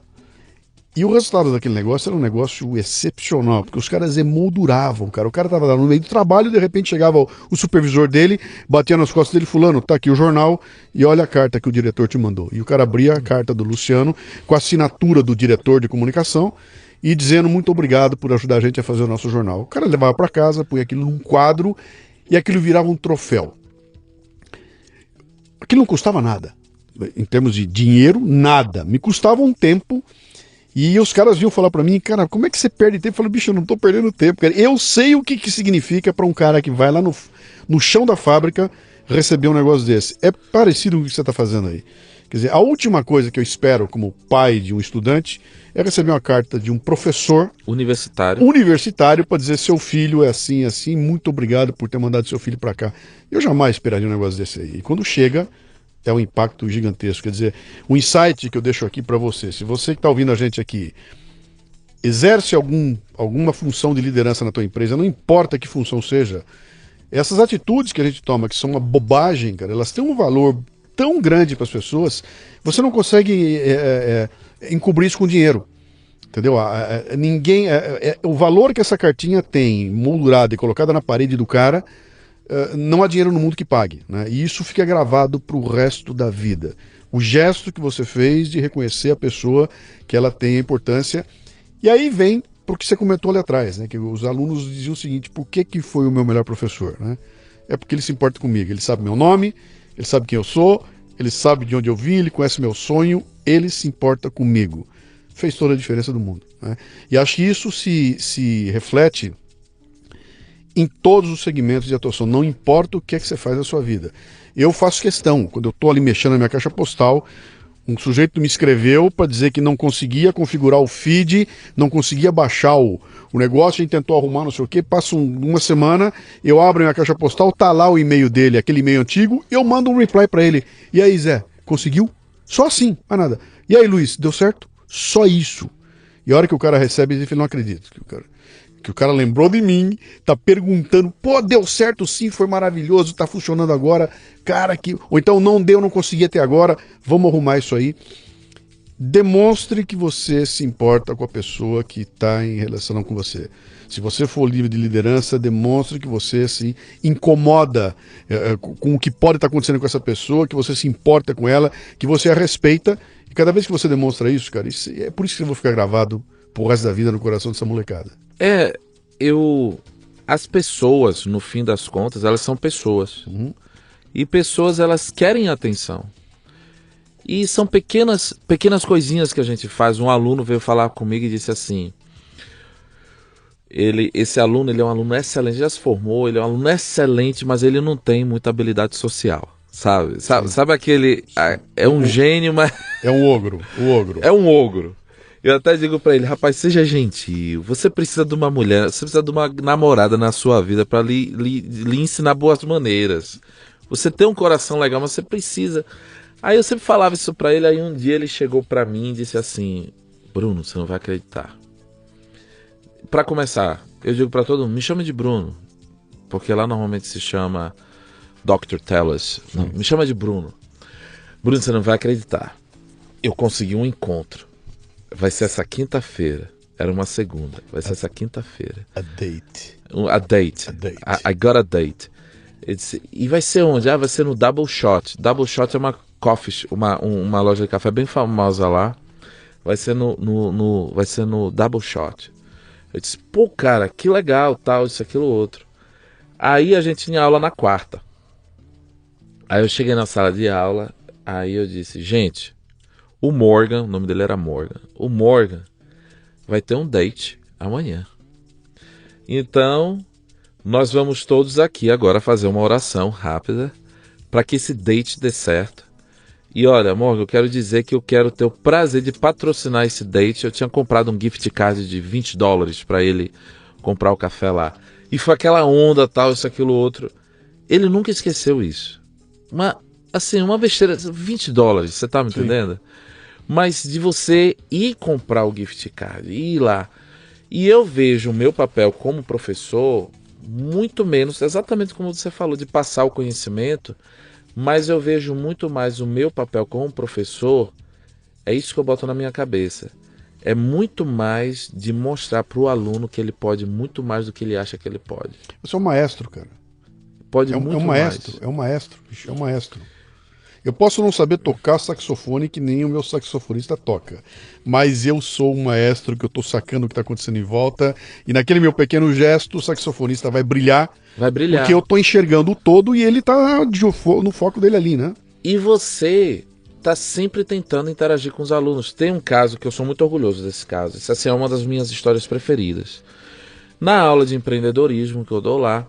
C: E o resultado daquele negócio era um negócio excepcional, porque os caras emolduravam, cara. O cara tava lá no meio do trabalho, de repente chegava o supervisor dele, batia nas costas dele, fulano, tá aqui o jornal, e olha a carta que o diretor te mandou. E o cara abria a carta do Luciano, com a assinatura do diretor de comunicação, e dizendo muito obrigado por ajudar a gente a fazer o nosso jornal. O cara levava para casa, punha aquilo num quadro, e aquilo virava um troféu. Aquilo não custava nada. Em termos de dinheiro, nada. Me custava um tempo. E os caras vinham falar pra mim, cara, como é que você perde tempo? Eu falei, bicho, eu não tô perdendo tempo, cara. Eu sei o que significa pra um cara que vai lá no chão da fábrica receber um negócio desse. É parecido com o que você tá fazendo aí. Quer dizer, a última coisa que eu espero como pai de um estudante é receber uma carta de um professor universitário para dizer seu filho é assim, assim, muito obrigado por ter mandado seu filho pra cá. Eu jamais esperaria um negócio desse aí. E quando chega, é um impacto gigantesco. Quer dizer, o insight que eu deixo aqui para você, se você que está ouvindo a gente aqui exerce alguma função de liderança na tua empresa, não importa que função seja, essas atitudes que a gente toma, que são uma bobagem, cara, elas têm um valor tão grande para as pessoas, você não consegue encobrir isso com dinheiro. Entendeu? O valor que essa cartinha tem, moldurada e colocada na parede do cara, não há dinheiro no mundo que pague, né? E isso fica gravado para o resto da vida. O gesto que você fez de reconhecer a pessoa, que ela tem a importância. E aí vem para o que você comentou ali atrás, né? Que os alunos diziam o seguinte, por que foi o meu melhor professor? Né? É porque ele se importa comigo, ele sabe meu nome, ele sabe quem eu sou, ele sabe de onde eu vim, ele conhece meu sonho, ele se importa comigo. Fez toda a diferença do mundo. Né? E acho que isso se reflete em todos os segmentos de atuação, não importa o que é que você faz na sua vida. Eu faço questão, quando eu estou ali mexendo na minha caixa postal, um sujeito me escreveu para dizer que não conseguia configurar o feed, não conseguia baixar o negócio, a gente tentou arrumar não sei o que, passa uma semana, eu abro a minha caixa postal, tá lá o e-mail dele, aquele e-mail antigo, eu mando um reply para ele. E aí, Zé, conseguiu? Só assim, mais nada. E aí, Luiz, deu certo? Só isso. E a hora que o cara recebe, ele fala, não acredito que o cara lembrou de mim, tá perguntando, pô, deu certo sim, foi maravilhoso, tá funcionando agora, cara, ou então não deu, não consegui até agora, vamos arrumar isso aí. Demonstre que você se importa com a pessoa que está em relação com você. Se você for livre de liderança, demonstre que você se incomoda com o que pode estar acontecendo com essa pessoa, que você se importa com ela, que você a respeita. E cada vez que você demonstra isso, cara, é por isso que eu vou ficar gravado pro resto da vida no coração dessa molecada.
D: As pessoas, no fim das contas, elas são pessoas.
C: Uhum.
D: E pessoas, elas querem atenção. E são pequenas coisinhas que a gente faz. Um aluno veio falar comigo e disse assim, esse aluno, ele é um aluno excelente, já se formou, ele é um aluno excelente, mas ele não tem muita habilidade social. Sabe aquele... É um gênio, mas...
C: É um ogro, o ogro.
D: É um ogro. Eu até digo pra ele, rapaz, seja gentil, você precisa de uma mulher, você precisa de uma namorada na sua vida pra lhe ensinar boas maneiras. Você tem um coração legal, mas você precisa. Aí eu sempre falava isso pra ele, aí um dia ele chegou pra mim e disse assim, Bruno, você não vai acreditar. pra começar, eu digo pra todo mundo, me chame de Bruno. Porque lá normalmente se chama Dr. Tellers. Não, me chama de Bruno. Bruno, você não vai acreditar. Eu consegui um encontro. Vai ser essa quinta-feira. Era uma segunda. Vai ser essa quinta-feira.
C: A date.
D: A date.
C: A date.
D: I got a date. E vai ser onde? Vai ser no Double Shot. Double Shot é uma coffee, uma loja de café bem famosa lá. Vai ser vai ser no Double Shot. Eu disse, pô, cara, que legal, tal, isso, aquilo, outro. Aí a gente tinha aula na quarta. Aí eu cheguei na sala de aula, aí eu disse, gente, o Morgan, o nome dele era Morgan, o Morgan vai ter um date amanhã. Então, nós vamos todos aqui agora fazer uma oração rápida para que esse date dê certo. E olha, Morgan, eu quero dizer que eu quero ter o prazer de patrocinar esse date. Eu tinha comprado um gift card de $20 para ele comprar o café lá. E foi aquela onda, tal, isso, aquilo, outro. Ele nunca esqueceu isso. Uma besteira, $20, você tá me entendendo? Mas de você ir comprar o gift card, ir lá. E eu vejo o meu papel como professor muito menos, exatamente como você falou, de passar o conhecimento, mas eu vejo muito mais o meu papel como professor, é isso que eu boto na minha cabeça. É muito mais de mostrar para o aluno que ele pode muito mais do que ele acha que ele pode.
C: Você é um maestro, cara.
D: Pode
C: É um
D: muito
C: maestro,
D: mais.
C: é um maestro, bicho, é um maestro. Eu posso não saber tocar saxofone que nem o meu saxofonista toca, mas eu sou um maestro que eu tô sacando o que tá acontecendo em volta, e naquele meu pequeno gesto o saxofonista vai brilhar,
D: Vai brilhar.
C: porque eu tô enxergando o todo e ele tá no foco dele ali, né?
D: E você está sempre tentando interagir com os alunos. Tem um caso que eu sou muito orgulhoso desse caso. Essa assim, é uma das minhas histórias preferidas. Na aula de empreendedorismo que eu dou lá,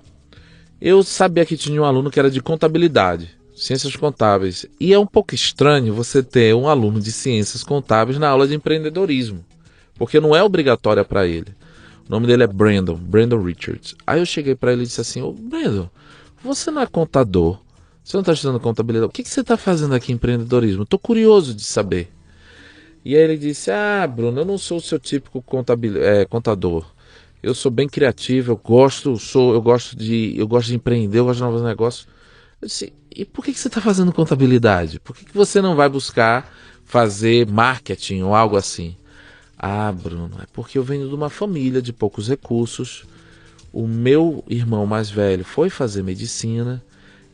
D: eu sabia que tinha um aluno que era de contabilidade, ciências contábeis. E é um pouco estranho você ter um aluno de ciências contábeis na aula de empreendedorismo, porque não é obrigatória para ele. O nome dele é Brandon Richards. Aí eu cheguei para ele e disse assim, ô Brandon, você não é contador? Você não está estudando contabilidade? O que você está fazendo aqui em empreendedorismo? Estou curioso de saber. E aí ele disse, Bruno, eu não sou o seu típico contador. Eu sou bem criativo, eu gosto de empreender, eu gosto de novos negócios. Eu disse, e por que você está fazendo contabilidade? Por que você não vai buscar fazer marketing ou algo assim? Bruno, é porque eu venho de uma família de poucos recursos. O meu irmão mais velho foi fazer medicina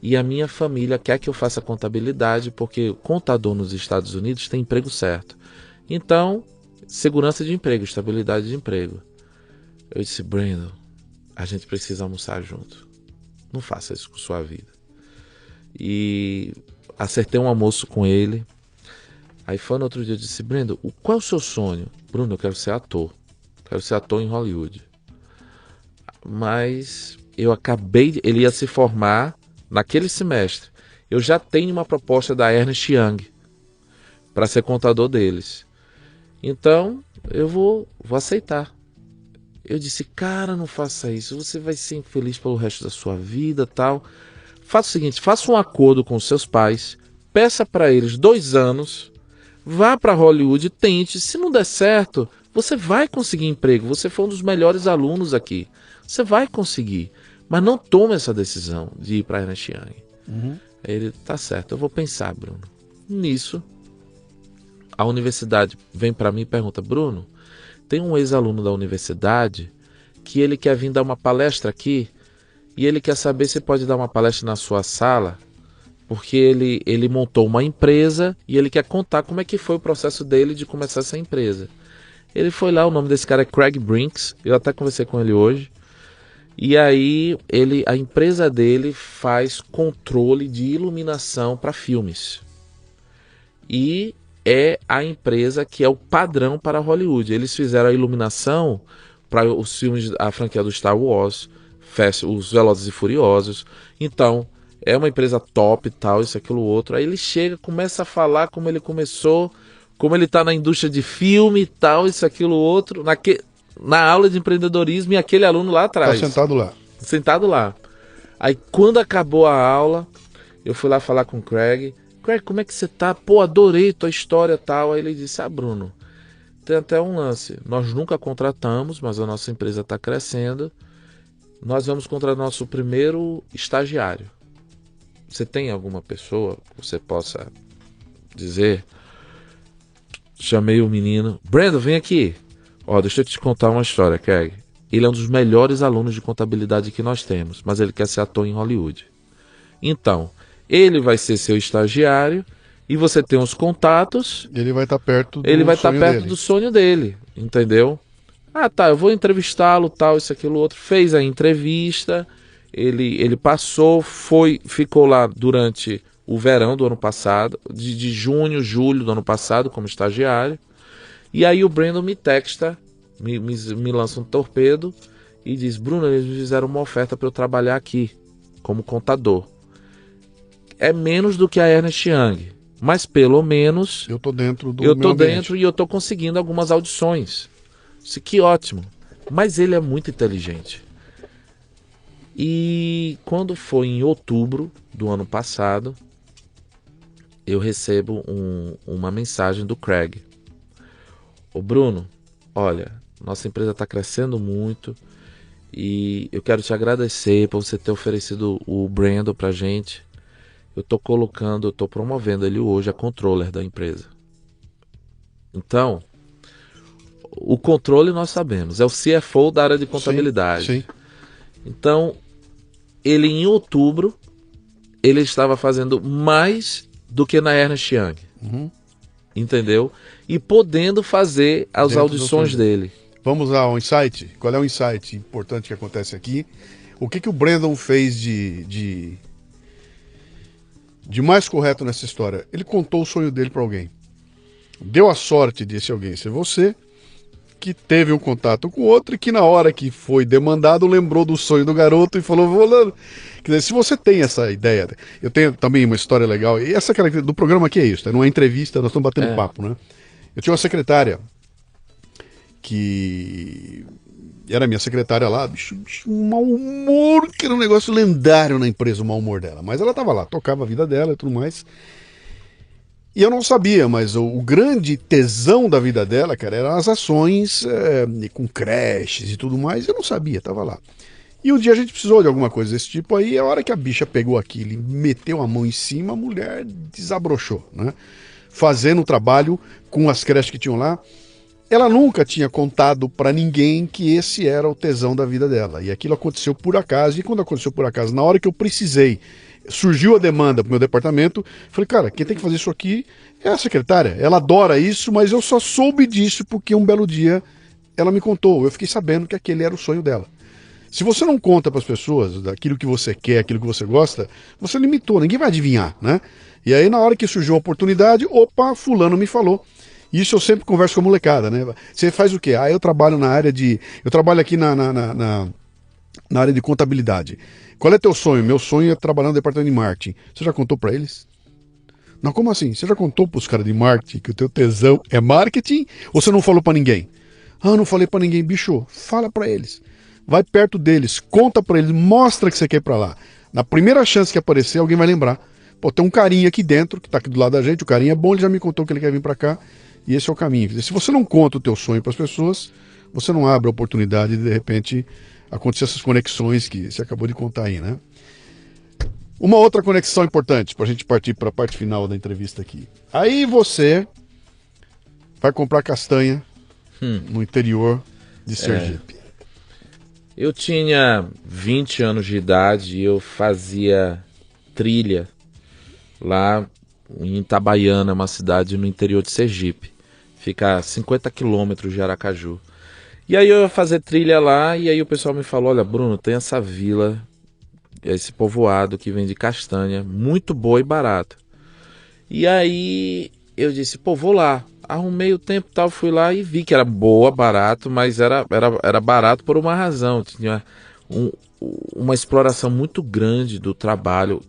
D: e a minha família quer que eu faça contabilidade porque contador nos Estados Unidos tem emprego certo. Então, segurança de emprego, estabilidade de emprego. Eu disse, Brandon, a gente precisa almoçar junto. Não faça isso com sua vida. E acertei um almoço com ele. Aí foi no outro dia, eu disse, Brandon, qual é o seu sonho? Bruno, eu quero ser ator. Quero ser ator em Hollywood. Mas ele ia se formar naquele semestre. Eu já tenho uma proposta da Ernst Young para ser contador deles. Então, eu vou aceitar. Eu disse, cara, não faça isso. Você vai ser infeliz pelo resto da sua vida, tal. Faça o seguinte, faça um acordo com seus pais, peça para eles 2 anos, vá para Hollywood, tente. Se não der certo, você vai conseguir emprego. Você foi um dos melhores alunos aqui. Você vai conseguir. Mas não tome essa decisão de ir para Ernst Young. Aí ele, tá certo, eu vou pensar, Bruno. Nisso, a universidade vem para mim e pergunta, Bruno, tem um ex-aluno da universidade que ele quer vir dar uma palestra aqui e ele quer saber se pode dar uma palestra na sua sala, porque ele montou uma empresa e ele quer contar como é que foi o processo dele de começar essa empresa. Ele foi lá, o nome desse cara é Craig Brinks, eu até conversei com ele hoje. E aí a empresa dele faz controle de iluminação para filmes. E é a empresa que é o padrão para Hollywood. Eles fizeram a iluminação para os filmes, a franquia do Star Wars, os Velozes e Furiosos. Então, é uma empresa top, tal, isso, aquilo, outro. Aí ele chega, começa a falar como ele começou, como ele está na indústria de filme, tal, isso, aquilo, outro. Na aula de empreendedorismo e aquele aluno lá atrás.
C: Tá sentado lá.
D: Sentado lá. Aí quando acabou a aula, eu fui lá falar com o Craig. Craig, como é que você tá? Pô, adorei tua história e tal. Aí ele disse, Bruno, tem até um lance. Nós nunca contratamos, mas a nossa empresa está crescendo. Nós vamos contratar nosso primeiro estagiário. Você tem alguma pessoa que você possa dizer? Chamei o menino. Brandon, vem aqui. Ó, deixa eu te contar uma história, Craig. Ele é um dos melhores alunos de contabilidade que nós temos, mas ele quer ser ator em Hollywood. Então, ele vai ser seu estagiário e você tem os contatos.
C: Ele vai estar perto do
D: Ele vai estar
C: sonho
D: perto
C: dele.
D: do sonho dele, entendeu? Ah, tá, eu vou entrevistá-lo, tal, isso, aquilo, outro. Fez a entrevista, ele passou, ficou lá durante o verão do ano passado, de junho, julho do ano passado, como estagiário. E aí o Brandon me texta, me lança um torpedo e diz: Bruno, eles me fizeram uma oferta para eu trabalhar aqui, como contador. É menos do que a Ernst Young, mas pelo menos
C: Eu tô dentro do
D: eu
C: meu
D: tô
C: ambiente.
D: dentro e eu tô conseguindo algumas audições. Isso que ótimo. Mas ele é muito inteligente. E quando foi em outubro do ano passado, eu recebo uma mensagem do Craig. Ô Bruno, olha, nossa empresa está crescendo muito e eu quero te agradecer por você ter oferecido o Brandon pra gente. Eu tô promovendo ele hoje a controller da empresa. Então, o controle nós sabemos, é o CFO da área de contabilidade.
C: Sim.
D: Então, ele em outubro, ele estava fazendo mais do que na Ernst Young.
C: Uhum.
D: Entendeu? E podendo fazer as
C: Dentro do
D: audições
C: sonho.
D: dele.
C: Vamos ao insight? Qual é o insight importante que acontece aqui? O que o Brandon fez de mais correto nessa história? Ele contou o sonho dele para alguém. Deu a sorte desse alguém ser você, que teve um contato com o outro e que na hora que foi demandado lembrou do sonho do garoto e falou: vou lá. Quer dizer, se você tem essa ideia, eu tenho também uma história legal, e essa característica do programa aqui é isso, não é entrevista, nós estamos batendo papo, né? Eu tinha uma secretária que era minha secretária lá, bicho, um mau humor, que era um negócio lendário na empresa, o mau humor dela. Mas ela tava lá, tocava a vida dela e tudo mais. E eu não sabia, mas o grande tesão da vida dela, cara, eram as ações com creches e tudo mais. Eu não sabia, tava lá. E um dia a gente precisou de alguma coisa desse tipo aí, a hora que a bicha pegou aquilo e meteu a mão em cima, a mulher desabrochou, né? Fazendo o trabalho com as creches que tinham lá. Ela nunca tinha contado pra ninguém que esse era o tesão da vida dela. E aquilo aconteceu por acaso. E quando aconteceu por acaso, na hora que eu precisei, surgiu a demanda pro meu departamento, falei: cara, quem tem que fazer isso aqui é a secretária. Ela adora isso, mas eu só soube disso porque um belo dia ela me contou. Eu fiquei sabendo que aquele era o sonho dela. Se você não conta para as pessoas daquilo que você quer, aquilo que você gosta, você limitou, ninguém vai adivinhar, né? E aí na hora que surgiu a oportunidade, opa, fulano me falou. Isso eu sempre converso com a molecada, né? Você faz o quê? Ah, eu trabalho na área de... Eu trabalho aqui na área de contabilidade. Qual é teu sonho? Meu sonho é trabalhar no departamento de marketing. Você já contou para eles? Não, como assim? Você já contou para os caras de marketing que o teu tesão é marketing? Ou você não falou para ninguém? Ah, não falei para ninguém. Bicho, fala para eles. Vai perto deles, conta para eles, mostra que você quer ir para lá. Na primeira chance que aparecer, alguém vai lembrar. Pô, tem um carinha aqui dentro, que tá aqui do lado da gente, o carinha é bom, ele já me contou que ele quer vir para cá, e esse é o caminho. Quer dizer, se você não conta o teu sonho para as pessoas, você não abre a oportunidade de repente acontecer essas conexões que você acabou de contar aí, né? Uma outra conexão importante, para a gente partir para a parte final da entrevista aqui. Aí você vai comprar castanha no interior de Sergipe.
D: Eu tinha 20 anos de idade e eu fazia trilha lá em Itabaiana, uma cidade no interior de Sergipe. Fica a 50 quilômetros de Aracaju. E aí eu ia fazer trilha lá e aí o pessoal me falou: olha, Bruno, tem essa vila, esse povoado que vende castanha, muito boa e barata. E aí eu disse: pô, vou lá. Arrumei o tempo e tal, fui lá e vi que era boa, barato, mas era barato por uma razão. Tinha uma exploração muito grande do trabalho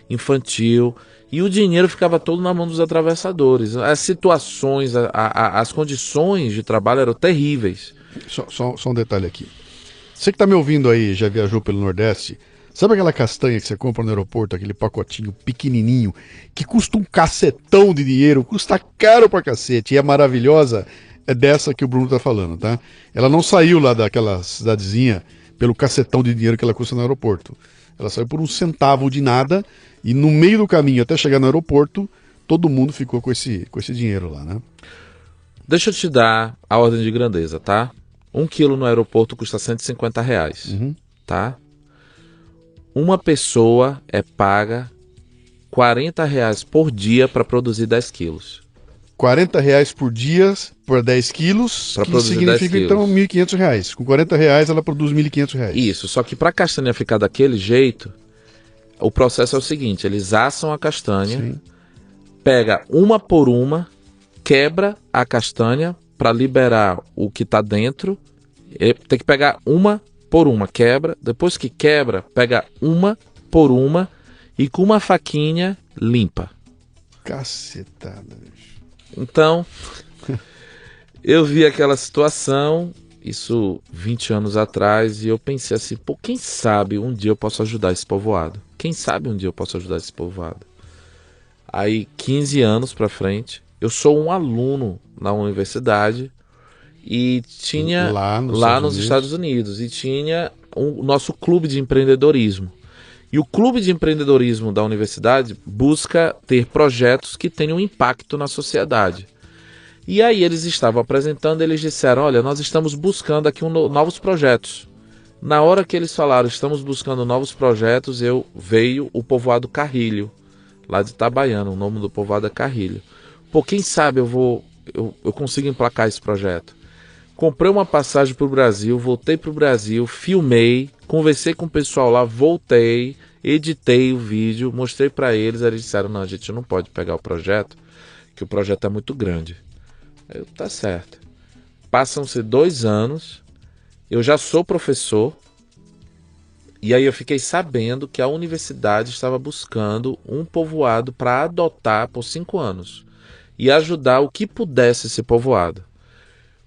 D: infantil e o dinheiro ficava todo na mão dos atravessadores. As situações, as condições de trabalho eram terríveis.
C: Só um detalhe aqui. Você que está me ouvindo aí, já viajou pelo Nordeste, sabe aquela castanha que você compra no aeroporto, aquele pacotinho pequenininho, que custa um cacetão de dinheiro, custa caro pra cacete e é maravilhosa? é dessa que o Bruno tá falando, tá? Ela não saiu lá daquela cidadezinha pelo cacetão de dinheiro que ela custa no aeroporto. Ela saiu por um centavo de nada e no meio do caminho até chegar no aeroporto, todo mundo ficou com esse dinheiro lá, né?
D: Deixa eu te dar a ordem de grandeza, tá? 1 quilo no aeroporto custa R$150,
C: Uhum.
D: tá? Uma pessoa é paga R$40 por dia para produzir 10 quilos.
C: R$40 por dia por 10 quilos,
D: Pra
C: que
D: produzir
C: significa
D: 10
C: então
D: quilos.
C: R$1.500. Com R$40 ela produz R$1.500.
D: Isso, só que para a castanha ficar daquele jeito, o processo é o seguinte, eles assam a castanha,
C: Sim.
D: pega uma por uma, quebra a castanha para liberar o que está dentro. Tem que pegar uma por uma, quebra. Depois que quebra, pega uma por uma e com uma faquinha limpa.
C: Cacetada, bicho.
D: Então, eu vi aquela situação, isso 20 anos atrás, e eu pensei assim, pô, quem sabe um dia eu posso ajudar esse povoado? Quem sabe um dia eu posso ajudar esse povoado? Aí, 15 anos pra frente, eu sou um aluno na universidade e tinha
C: Lá nos
D: lá
C: Estados
D: nos
C: Unidos.
D: Estados Unidos e tinha o nosso clube de empreendedorismo. E o clube de empreendedorismo da universidade busca ter projetos que tenham impacto na sociedade. E aí eles estavam apresentando, eles disseram, olha, nós estamos buscando aqui novos projetos. Na hora que eles falaram, estamos buscando novos projetos, veio o povoado Carrilho, lá de Itabaiana, o nome do povoado é Carrilho. Pô, quem sabe eu consigo emplacar esse projeto. Comprei uma passagem para o Brasil, voltei para o Brasil, filmei, conversei com o pessoal lá, voltei, editei o vídeo, mostrei para eles, eles disseram, não, a gente não pode pegar o projeto, que o projeto é muito grande. Eu, tá certo. Passam-se 2 anos, eu já sou professor, e aí eu fiquei sabendo que a universidade estava buscando um povoado para adotar por 5 anos e ajudar o que pudesse esse povoado.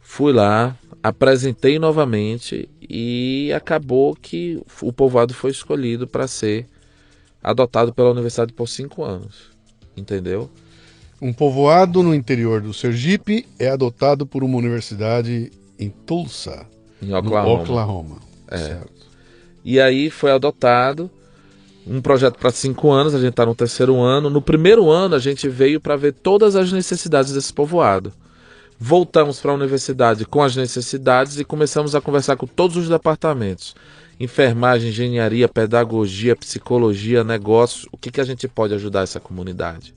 D: Fui lá, apresentei novamente e acabou que o povoado foi escolhido para ser adotado pela universidade por 5 anos. Entendeu?
C: Um povoado no interior do Sergipe é adotado por uma universidade em Tulsa,
D: Em
C: no
D: Oklahoma.
C: Oklahoma. Certo.
D: E aí foi adotado um projeto para 5 anos, a gente está no 3º ano. No 1º ano a gente veio para ver todas as necessidades desse povoado. Voltamos para a universidade com as necessidades e começamos a conversar com todos os departamentos. Enfermagem, engenharia, pedagogia, psicologia, negócios. O que a gente pode ajudar essa comunidade?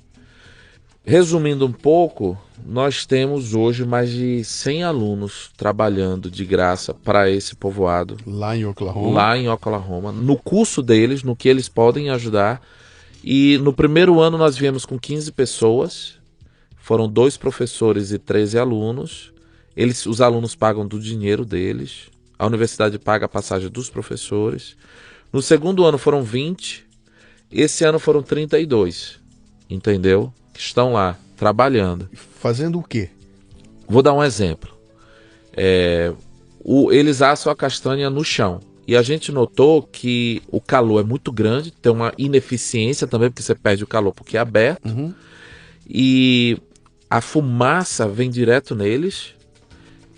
D: Resumindo um pouco, nós temos hoje mais de 100 alunos trabalhando de graça para esse povoado,
C: Lá em Oklahoma.
D: lá em Oklahoma, no curso deles, no que eles podem ajudar. E no 1º ano nós viemos com 15 pessoas, foram 2 professores e 13 alunos. Os alunos pagam do dinheiro deles, a universidade paga a passagem dos professores. No 2º ano foram 20, esse ano foram 32, entendeu? Que estão lá, trabalhando.
C: Fazendo o quê?
D: Vou dar um exemplo. Eles assam a castanha no chão. E a gente notou que o calor é muito grande, tem uma ineficiência também, porque você perde o calor porque é aberto.
C: Uhum.
D: E a fumaça vem direto neles.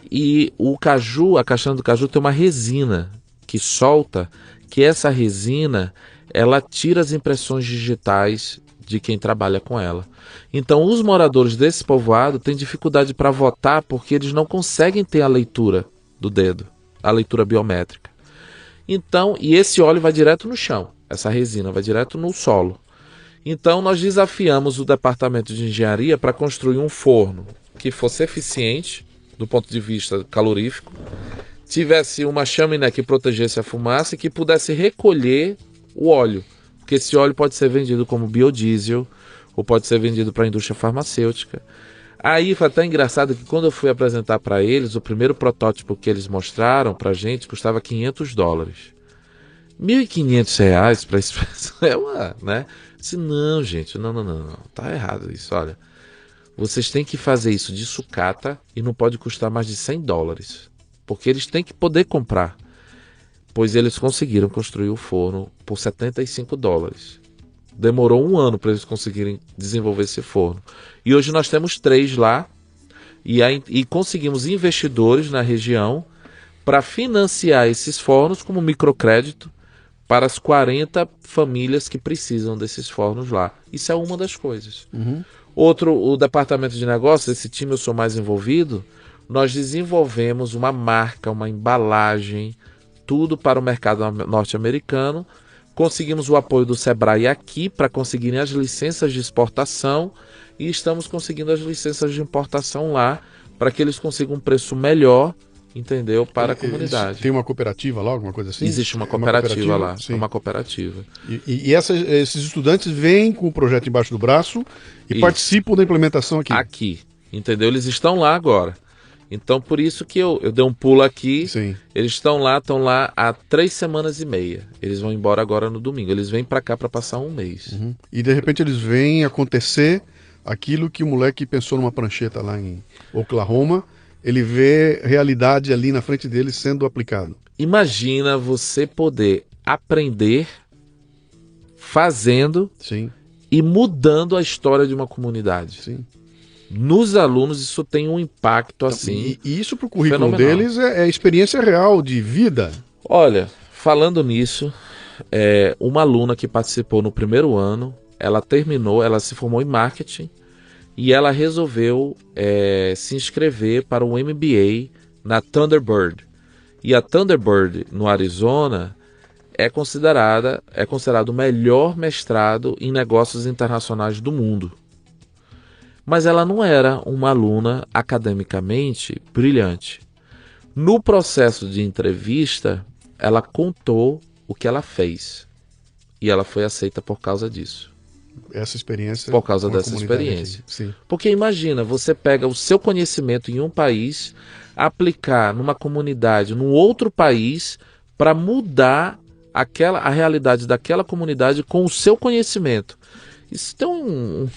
D: E o caju, a castanha do caju tem uma resina que solta, que essa resina, ela tira as impressões digitais de quem trabalha com ela. Então, os moradores desse povoado têm dificuldade para votar porque eles não conseguem ter a leitura do dedo, a leitura biométrica. Então, e esse óleo vai direto no chão, essa resina vai direto no solo. Então, nós desafiamos o departamento de engenharia para construir um forno que fosse eficiente do ponto de vista calorífico, tivesse uma chaminé que protegesse a fumaça e que pudesse recolher o óleo. Porque esse óleo pode ser vendido como biodiesel ou pode ser vendido para a indústria farmacêutica. Aí foi até engraçado que quando eu fui apresentar para eles, o primeiro protótipo que eles mostraram para a gente custava $500. R$1.500 para isso é uma, né? Disse, não, gente, não, tá errado isso, olha. Vocês têm que fazer isso de sucata e não pode custar mais de $100, porque eles têm que poder comprar. Pois eles conseguiram construir o forno por $75. Demorou 1 ano para eles conseguirem desenvolver esse forno. E hoje nós temos 3 lá. E conseguimos investidores na região para financiar esses fornos como microcrédito para as 40 famílias que precisam desses fornos lá. Isso é uma das coisas. Outro, o departamento de negócios, esse time eu sou mais envolvido, nós desenvolvemos uma marca, uma embalagem, tudo para o mercado norte-americano. Conseguimos o apoio do Sebrae aqui para conseguirem as licenças de exportação e estamos conseguindo as licenças de importação lá para que eles consigam um preço melhor, entendeu, para a comunidade.
C: Tem uma cooperativa lá, alguma coisa assim?
D: Existe uma cooperativa lá,
C: sim.
D: é uma cooperativa.
C: E esses estudantes vêm com o projeto embaixo do braço e
D: Isso.
C: participam da implementação aqui.
D: Aqui, entendeu? Eles estão lá agora. Então, por isso que eu dei um pulo aqui.
C: Sim.
D: Eles estão lá há 3 semanas e meia. Eles vão embora agora no domingo. Eles vêm para cá para passar um mês.
C: E de repente eles veem acontecer aquilo que o moleque pensou numa prancheta lá em Oklahoma. Ele vê realidade ali na frente dele sendo aplicado.
D: Imagina você poder aprender fazendo
C: Sim,
D: e mudando a história de uma comunidade.
C: sim.
D: Nos alunos isso tem um impacto assim.
C: E isso para o currículo
D: fenomenal.
C: deles é experiência real de vida.
D: Olha, falando nisso, uma aluna que participou no primeiro ano, ela terminou, ela se formou em marketing e ela resolveu se inscrever para o MBA na Thunderbird. E a Thunderbird, no Arizona, é considerado o melhor mestrado em negócios internacionais do mundo. Mas ela não era uma aluna academicamente brilhante. No processo de entrevista, ela contou o que ela fez. E ela foi aceita por causa disso.
C: Essa experiência.
D: Por causa
C: com a
D: dessa
C: comunidade
D: experiência.
C: aqui. Sim.
D: Porque imagina, você pega o seu conhecimento em um país, aplicar numa comunidade, num outro país, para mudar a realidade daquela comunidade com o seu conhecimento. Isso tem um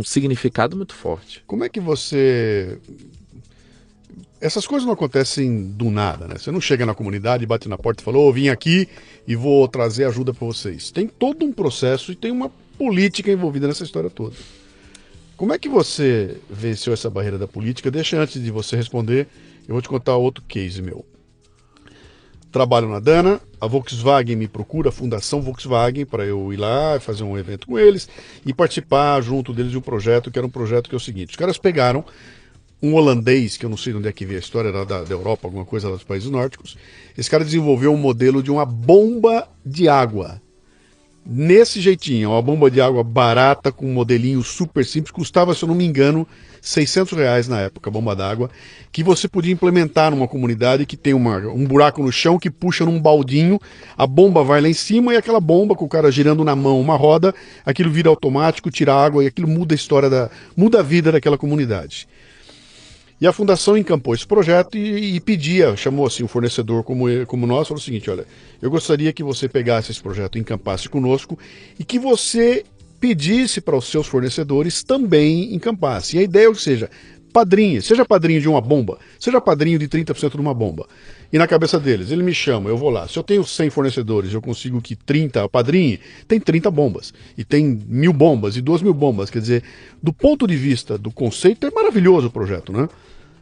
D: significado muito forte.
C: Como é que você. Essas coisas não acontecem do nada, né? Você não chega na comunidade, bate na porta e fala, vim aqui e vou trazer ajuda para vocês. Tem todo um processo e tem uma política envolvida nessa história toda. Como é que você venceu essa barreira da política? Deixa antes de você responder, eu vou te contar outro case meu. Trabalho na Dana, a Volkswagen me procura, a Fundação Volkswagen, para eu ir lá fazer um evento com eles e participar junto deles de um projeto, que era um projeto que é o seguinte, os caras pegaram um holandês, que eu não sei de onde é que veio a história, era da Europa, alguma coisa lá dos países nórdicos, esse cara desenvolveu um modelo de uma bomba de água. Nesse jeitinho, uma bomba de água barata, com um modelinho super simples, custava, se eu não me engano, R$600 na época, a bomba d'água, que você podia implementar numa comunidade que tem um buraco no chão que puxa num baldinho, a bomba vai lá em cima e aquela bomba com o cara girando na mão uma roda, aquilo vira automático, tira água e aquilo muda a história, muda a vida daquela comunidade. E a fundação encampou esse projeto e pedia, chamou assim um fornecedor como nós, falou o seguinte, olha, eu gostaria que você pegasse esse projeto e encampasse conosco e que você pedisse para os seus fornecedores também encampassem. E a ideia é que seja padrinho de uma bomba, seja padrinho de 30% de uma bomba. E na cabeça deles, ele me chama, eu vou lá. Se eu tenho 100 fornecedores, eu consigo que 30 padrinhem, tem 30 bombas. E tem 1.000 bombas e 2.000 bombas. Quer dizer, do ponto de vista do conceito, é maravilhoso o projeto, né?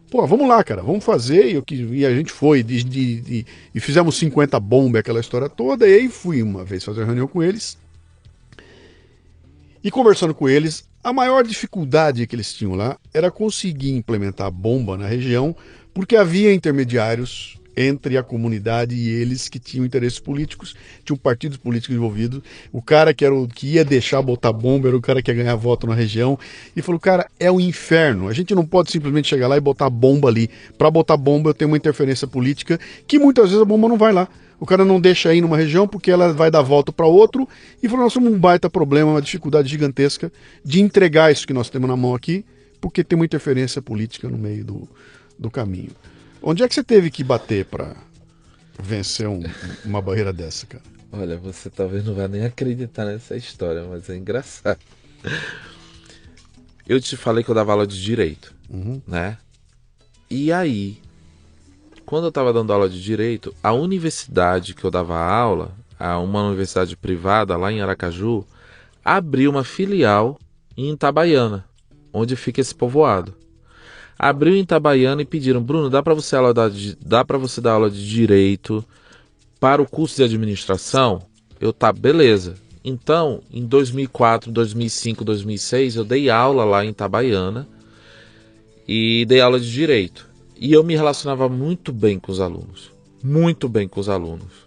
C: Pô, vamos lá, cara, vamos fazer. E a gente foi e fizemos 50 bombas, aquela história toda. E aí fui uma vez fazer uma reunião com eles. E conversando com eles, a maior dificuldade que eles tinham lá era conseguir implementar a bomba na região, porque havia intermediários entre a comunidade e eles que tinham interesses políticos, tinham partidos políticos envolvidos. O cara que ia deixar botar bomba era o cara que ia ganhar voto na região. E falou, cara, é o inferno. A gente não pode simplesmente chegar lá e botar bomba ali. Para botar bomba eu tenho uma interferência política que muitas vezes a bomba não vai lá. O cara não deixa aí numa região porque ela vai dar volta para outro. E falou, nós temos um baita problema, uma dificuldade gigantesca de entregar isso que nós temos na mão aqui, porque tem uma interferência política no meio do caminho. Onde é que você teve que bater para vencer uma barreira dessa, cara?
D: Olha, você talvez não vai nem acreditar nessa história, mas é engraçado. Eu te falei que eu dava aula de direito, né? E aí, quando eu estava dando aula de direito, a universidade que eu dava aula, uma universidade privada lá em Aracaju, abriu uma filial em Itabaiana, onde fica esse povoado. Abriu em Itabaiana e pediram: Bruno, dá para você dar aula de direito para o curso de administração? Tá, beleza. Então, em 2004, 2005, 2006, eu dei aula lá em Itabaiana e dei aula de direito. E eu me relacionava muito bem com os alunos. Muito bem com os alunos.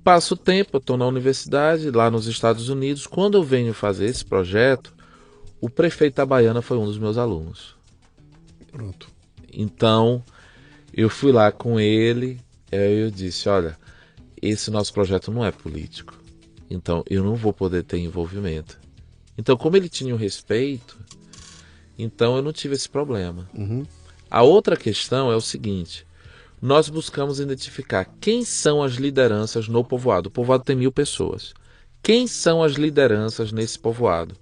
D: Passa o tempo, eu estou na universidade, lá nos Estados Unidos. Quando eu venho fazer esse projeto, o prefeito Itabaiana foi um dos meus alunos.
C: Pronto.
D: Então, eu fui lá com ele, aí eu disse: olha, esse nosso projeto não é político, então eu não vou poder ter envolvimento. Então, como ele tinha o respeito, então eu não tive esse problema.
C: Uhum.
D: A outra questão é o seguinte: nós buscamos identificar quem são as lideranças no povoado. O povoado tem 1.000 pessoas. Quem são as lideranças nesse povoado?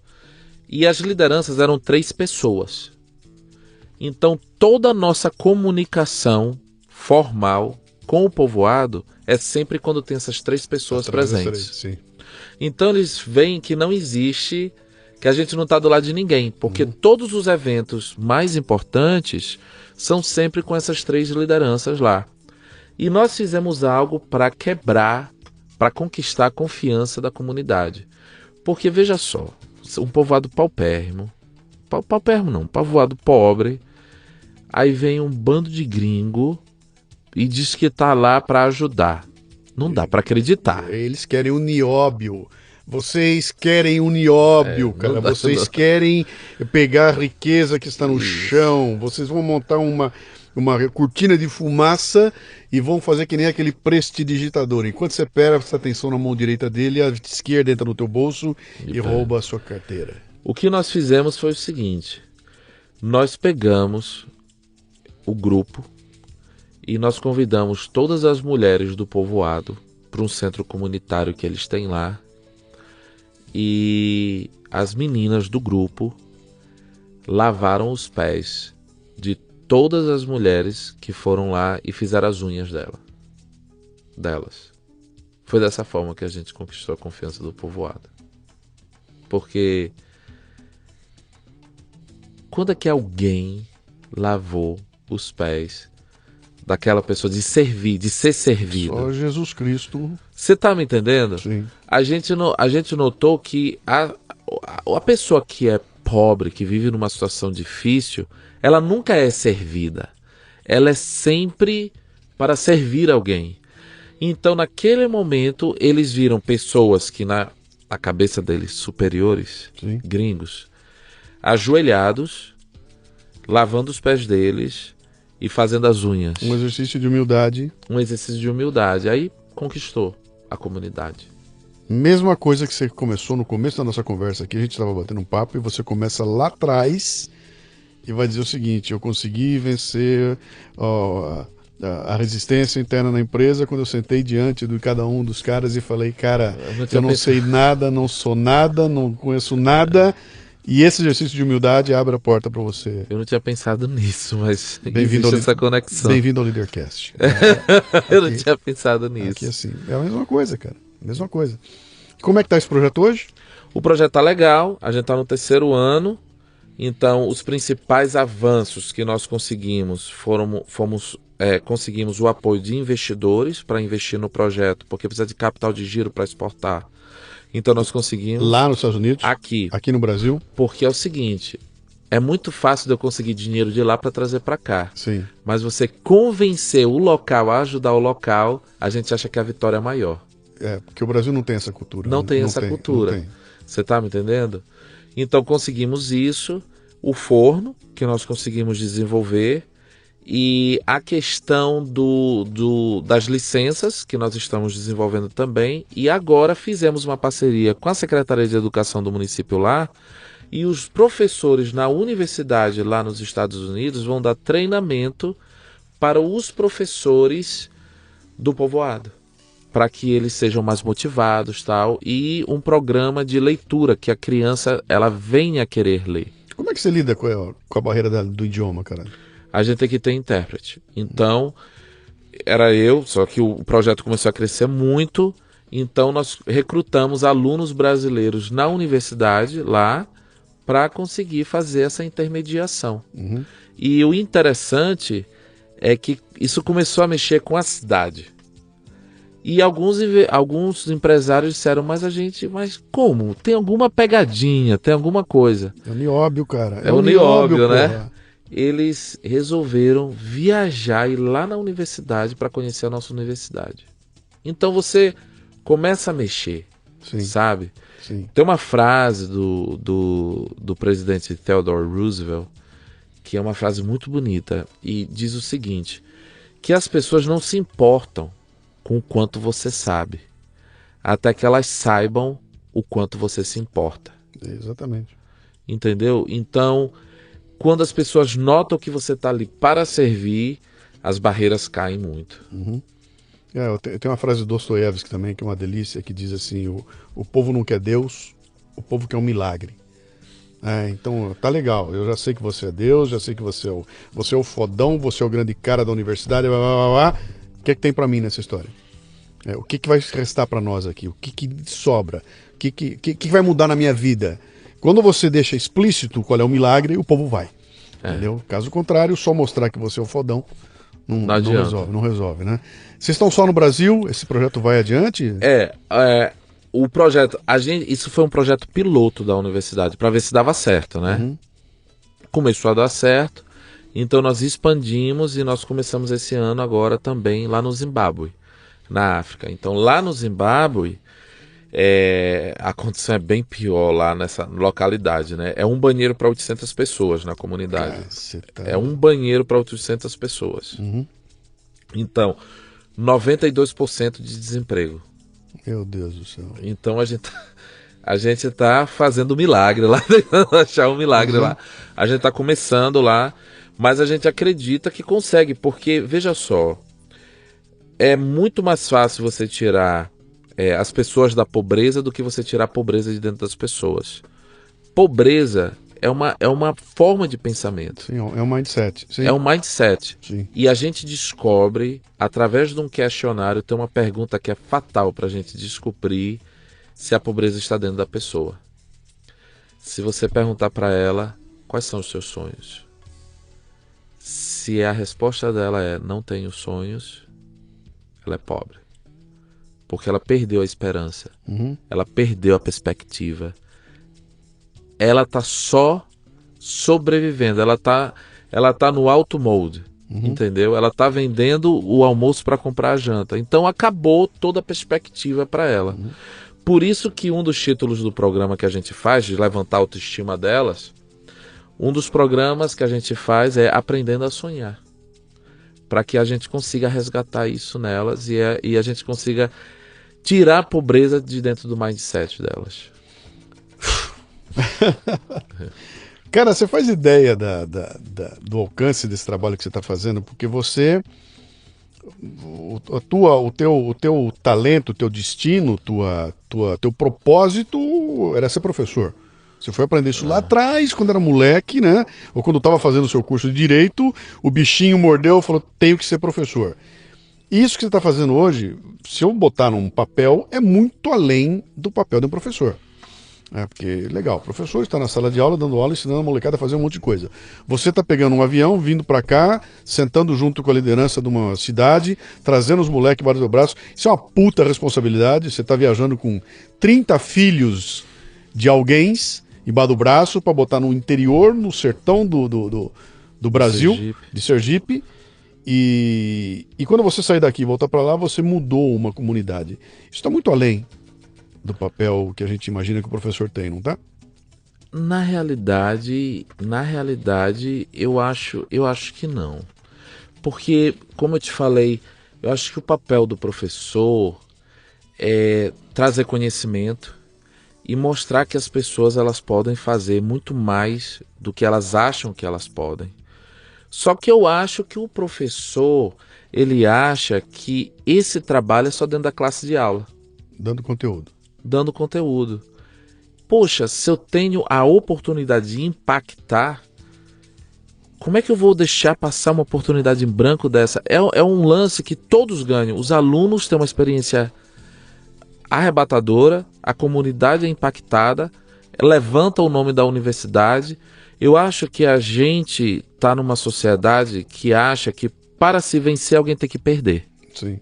D: E as lideranças eram 3 pessoas. Então, toda a nossa comunicação formal com o povoado é sempre quando tem essas 3 pessoas
C: Através das
D: presentes.
C: 3, sim.
D: Então, eles veem que não existe, que a gente não está do lado de ninguém, porque todos os eventos mais importantes são sempre com essas 3 lideranças lá. E nós fizemos algo para quebrar, para conquistar a confiança da comunidade. Porque, veja só, um povoado paupérrimo, povoado pobre, aí vem um bando de gringo e diz que está lá para ajudar. Não dá para acreditar.
C: Eles querem o nióbio. Vocês querem o nióbio, cara.
D: não dá,
C: Vocês
D: não.
C: querem pegar a riqueza que está no chão. Vocês vão montar uma cortina de fumaça e vão fazer que nem aquele prestidigitador. Enquanto você presta atenção na mão direita dele, a esquerda entra no teu bolso e rouba a sua carteira.
D: O que nós fizemos foi o seguinte: nós pegamos o grupo e nós convidamos todas as mulheres do povoado para um centro comunitário que eles têm lá. E as meninas do grupo lavaram os pés de todas as mulheres que foram lá e fizeram as unhas delas. Foi dessa forma que a gente conquistou a confiança do povoado. Porque quando é que alguém lavou os pés daquela pessoa de servir, de ser servido?
C: Só Jesus Cristo.
D: Você tá me entendendo?
C: Sim.
D: A gente notou que a pessoa que é pobre, que vive numa situação difícil, ela nunca é servida. Ela é sempre para servir alguém. Então, naquele momento, eles viram pessoas que na cabeça deles, superiores,
C: Sim.
D: gringos, ajoelhados, lavando os pés deles e fazendo as unhas.
C: Um exercício de humildade.
D: Um exercício de humildade. Aí conquistou a comunidade.
C: Mesma coisa que você começou no começo da nossa conversa aqui, a gente estava batendo um papo e você começa lá atrás e vai dizer o seguinte: eu consegui vencer a resistência interna na empresa quando eu sentei diante de cada um dos caras e falei, cara, eu não sei nada, não sou nada, não conheço nada. E esse exercício de humildade abre a porta para você.
D: Eu não tinha pensado nisso, mas
C: Bem-vindo
D: existe essa conexão.
C: Bem-vindo ao Leadercast.
D: Eu não tinha pensado nisso.
C: Aqui assim, é a mesma coisa, cara. Mesma coisa. Como é que tá esse projeto hoje?
D: O projeto tá legal, a gente tá no 3º ano, então os principais avanços que nós conseguimos conseguimos o apoio de investidores para investir no projeto, porque precisa de capital de giro para exportar. Então nós conseguimos
C: Lá nos Estados Unidos?
D: aqui,
C: Aqui no Brasil?
D: porque é o seguinte: é muito fácil de eu conseguir dinheiro de lá para trazer para cá.
C: Sim.
D: Mas você convencer o local a ajudar o local, a gente acha que a vitória é maior.
C: É, porque o Brasil não tem essa cultura.
D: Não
C: né?
D: tem essa cultura.
C: Não tem.
D: Você tá me entendendo? Então conseguimos isso, o forno que nós conseguimos desenvolver e a questão das licenças que nós estamos desenvolvendo também. E agora fizemos uma parceria com a Secretaria de Educação do município lá e os professores na universidade lá nos Estados Unidos vão dar treinamento para os professores do povoado, para que eles sejam mais motivados, tal, e um programa de leitura que a criança ela venha a querer ler.
C: Como é que você lida com a barreira do idioma, cara?
D: A gente tem que ter intérprete. Então, era eu, só que o projeto começou a crescer muito, então nós recrutamos alunos brasileiros na universidade lá para conseguir fazer essa intermediação.
C: Uhum.
D: E o interessante é que isso começou a mexer com a cidade. E alguns empresários disseram, mas como? Tem alguma pegadinha, tem alguma coisa.
C: É o nióbio, cara.
D: É o nióbio, né?
C: porra.
D: Eles resolveram viajar e ir lá na universidade para conhecer a nossa universidade. Então você começa a mexer,
C: Sim,
D: sabe?
C: sim.
D: Tem uma frase do presidente Theodore Roosevelt, que é uma frase muito bonita, e diz o seguinte, que as pessoas não se importam com o quanto você sabe, até que elas saibam o quanto você se importa.
C: Exatamente.
D: Entendeu? Então, quando as pessoas notam que você está ali para servir, as barreiras caem muito.
C: Eu tenho uma frase do Dostoiévski também, que é uma delícia, que diz assim, o povo não quer Deus, o povo quer um milagre. Então, tá legal, eu já sei que você é Deus, já sei que você é o fodão, você é o grande cara da universidade, blá, blá, blá, blá. O que é que tem pra mim nessa história? O que vai restar pra nós aqui? O que sobra? O que vai mudar na minha vida? Quando você deixa explícito qual é o milagre, o povo vai. Entendeu? Caso contrário, só mostrar que você é o fodão não
D: adianta.
C: não resolve, né? Vocês estão só no Brasil? Esse projeto vai adiante?
D: O projeto, isso foi um projeto piloto da universidade, para ver se dava certo, né? Começou a dar certo, então nós expandimos e nós começamos esse ano agora também lá no Zimbábue, na África. Então lá no Zimbábue, a condição é bem pior lá nessa localidade, né? É um banheiro para 800 pessoas na comunidade. É um banheiro para 800 pessoas. Então, 92% de desemprego.
C: Meu Deus do céu.
D: Então a gente tá fazendo milagre lá, tentando achar um milagre lá. A gente tá começando lá, mas a gente acredita que consegue, porque, veja só, é muito mais fácil você tirar as pessoas da pobreza do que você tirar a pobreza de dentro das pessoas. Pobreza é uma forma de pensamento.
C: Sim, é um mindset. Sim.
D: É um mindset.
C: Sim.
D: E a gente descobre, através de um questionário, tem uma pergunta que é fatal para a gente descobrir se a pobreza está dentro da pessoa. Se você perguntar para ela quais são os seus sonhos, se a resposta dela é não tenho sonhos, ela é pobre. Porque ela perdeu a esperança, ela perdeu a perspectiva. Ela tá só sobrevivendo, ela tá no auto mode, entendeu? Ela tá vendendo o almoço para comprar a janta. Então acabou toda a perspectiva para ela. Por isso que um dos títulos do programa que a gente faz, de levantar a autoestima delas, um dos programas que a gente faz é Aprendendo a Sonhar. Para que a gente consiga resgatar isso nelas e a gente consiga tirar a pobreza de dentro do mindset delas.
C: Cara, você faz ideia do alcance desse trabalho que você está fazendo? Porque você, o teu talento, o teu destino, teu propósito era ser professor. Você foi aprender isso lá atrás, quando era moleque, né? Ou quando estava fazendo o seu curso de Direito, o bichinho mordeu e falou, tenho que ser professor. Isso que você está fazendo hoje, se eu botar num papel, é muito além do papel de um professor. Porque, legal, o professor está na sala de aula, dando aula, ensinando a molecada a fazer um monte de coisa. Você está pegando um avião, vindo para cá, sentando junto com a liderança de uma cidade, trazendo os moleques embaixo do braço. Isso é uma puta responsabilidade. Você está viajando com 30 filhos de alguém embaixo do braço para botar no interior, no sertão do Brasil, de Sergipe. E quando você sair daqui e voltar para lá, você mudou uma comunidade. Isso está muito além do papel que a gente imagina que o professor tem, não tá?
D: Na realidade, eu acho que não. Porque, como eu te falei, eu acho que o papel do professor é trazer conhecimento e mostrar que as pessoas elas podem fazer muito mais do que elas acham que elas podem. Só que eu acho que o professor, ele acha que esse trabalho é só dentro da classe de aula.
C: Dando conteúdo.
D: Dando conteúdo. Poxa, se eu tenho a oportunidade de impactar, como é que eu vou deixar passar uma oportunidade em branco dessa? É um lance que todos ganham. Os alunos têm uma experiência arrebatadora, a comunidade é impactada, levanta o nome da universidade. Eu acho que a gente está numa sociedade que acha que para se vencer alguém tem que perder.
C: Sim.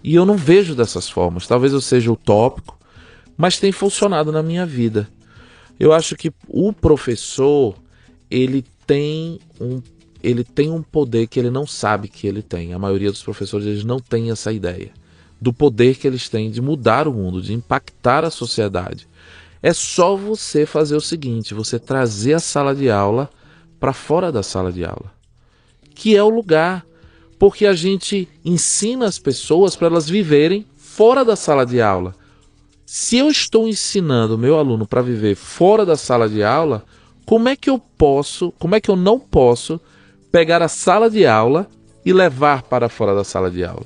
D: E eu não vejo dessas formas. Talvez eu seja utópico, mas tem funcionado na minha vida. Eu acho que o professor, ele tem um poder que ele não sabe que ele tem. A maioria dos professores, eles não tem essa ideia do poder que eles têm de mudar o mundo, de impactar a sociedade. É só você fazer o seguinte, você trazer a sala de aula para fora da sala de aula, que é o lugar, porque a gente ensina as pessoas para elas viverem fora da sala de aula. Se eu estou ensinando o meu aluno para viver fora da sala de aula, como é que eu não posso pegar a sala de aula e levar para fora da sala de aula?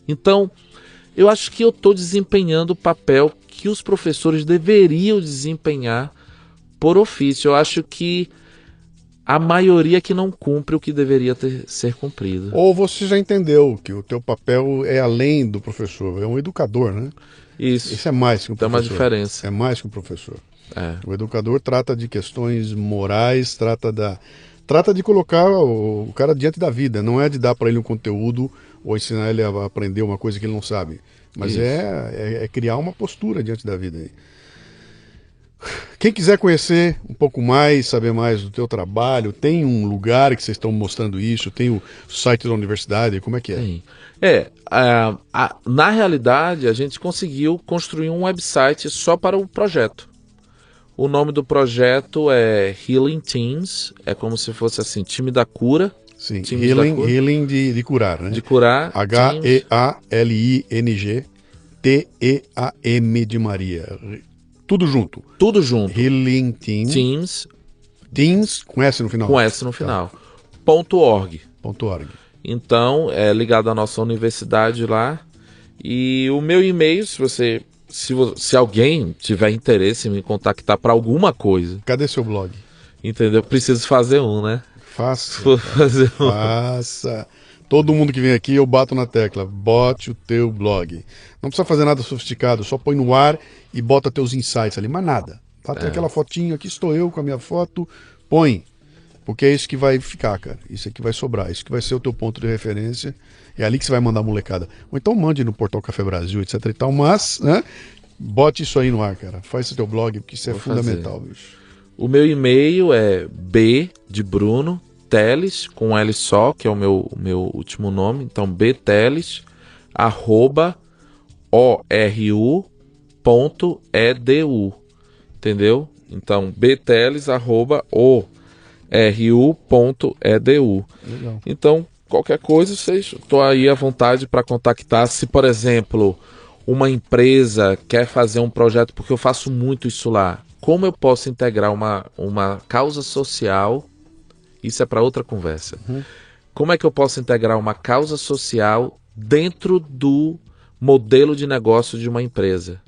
D: Então, eu acho que eu estou desempenhando o papel que os professores deveriam desempenhar por ofício. Eu acho que a maioria que não cumpre o que deveria ser cumprido.
C: Ou você já entendeu que o teu papel é além do professor, é um educador, né?
D: Isso
C: é mais que um
D: tem
C: professor.
D: uma diferença.
C: É mais que um professor.
D: É.
C: O educador trata de questões morais, trata de colocar o cara diante da vida. Não é de dar para ele um conteúdo ou ensinar ele a aprender uma coisa que ele não sabe. Mas é criar uma postura diante da vida. Quem quiser conhecer um pouco mais, saber mais do teu trabalho, tem um lugar que vocês estão mostrando isso? Tem o site da universidade? Como é que é?
D: Sim. Na realidade, a gente conseguiu construir um website só para o projeto. O nome do projeto é Healing Teams, é como se fosse assim, time da cura.
C: Sim,
D: Teams da cura.
C: healing de curar, né?
D: De curar.
C: HEALINGTEAM de Maria. Tudo junto.
D: Tudo junto.
C: Healing Teams. Teams com S no final.
D: Com S no final. .org.
C: .org.
D: Então, é ligado à nossa universidade lá. E o meu e-mail, se alguém tiver interesse em me contactar para alguma coisa.
C: Cadê seu blog?
D: Entendeu? Preciso fazer um, né?
C: Faça.
D: Vou fazer um.
C: Faça. Todo mundo que vem aqui, eu bato na tecla. Bote o teu blog. Não precisa fazer nada sofisticado, só põe no ar e bota teus insights ali. Mas nada. Bate aquela fotinha, aqui estou eu com a minha foto. Põe. Porque é isso que vai ficar, cara. Isso aqui vai sobrar. Isso que vai ser o teu ponto de referência. É ali que você vai mandar a molecada. Ou então mande no Portal Café Brasil, etc e tal. Mas, né? Bote isso aí no ar, cara. Faz esse teu blog, porque isso é fundamental, bicho.
D: O meu e-mail é B de Bruno Teles, com L só, que é o meu último nome. Então, bteles@oru.edu. Entendeu? Então, bteles@oru.edu.
C: Legal.
D: Então, qualquer coisa, estou aí à vontade para contactar. Se, por exemplo, uma empresa quer fazer um projeto, porque eu faço muito isso lá, como eu posso integrar uma causa social? Isso é para outra conversa. Como é que eu posso integrar uma causa social dentro do modelo de negócio de uma empresa?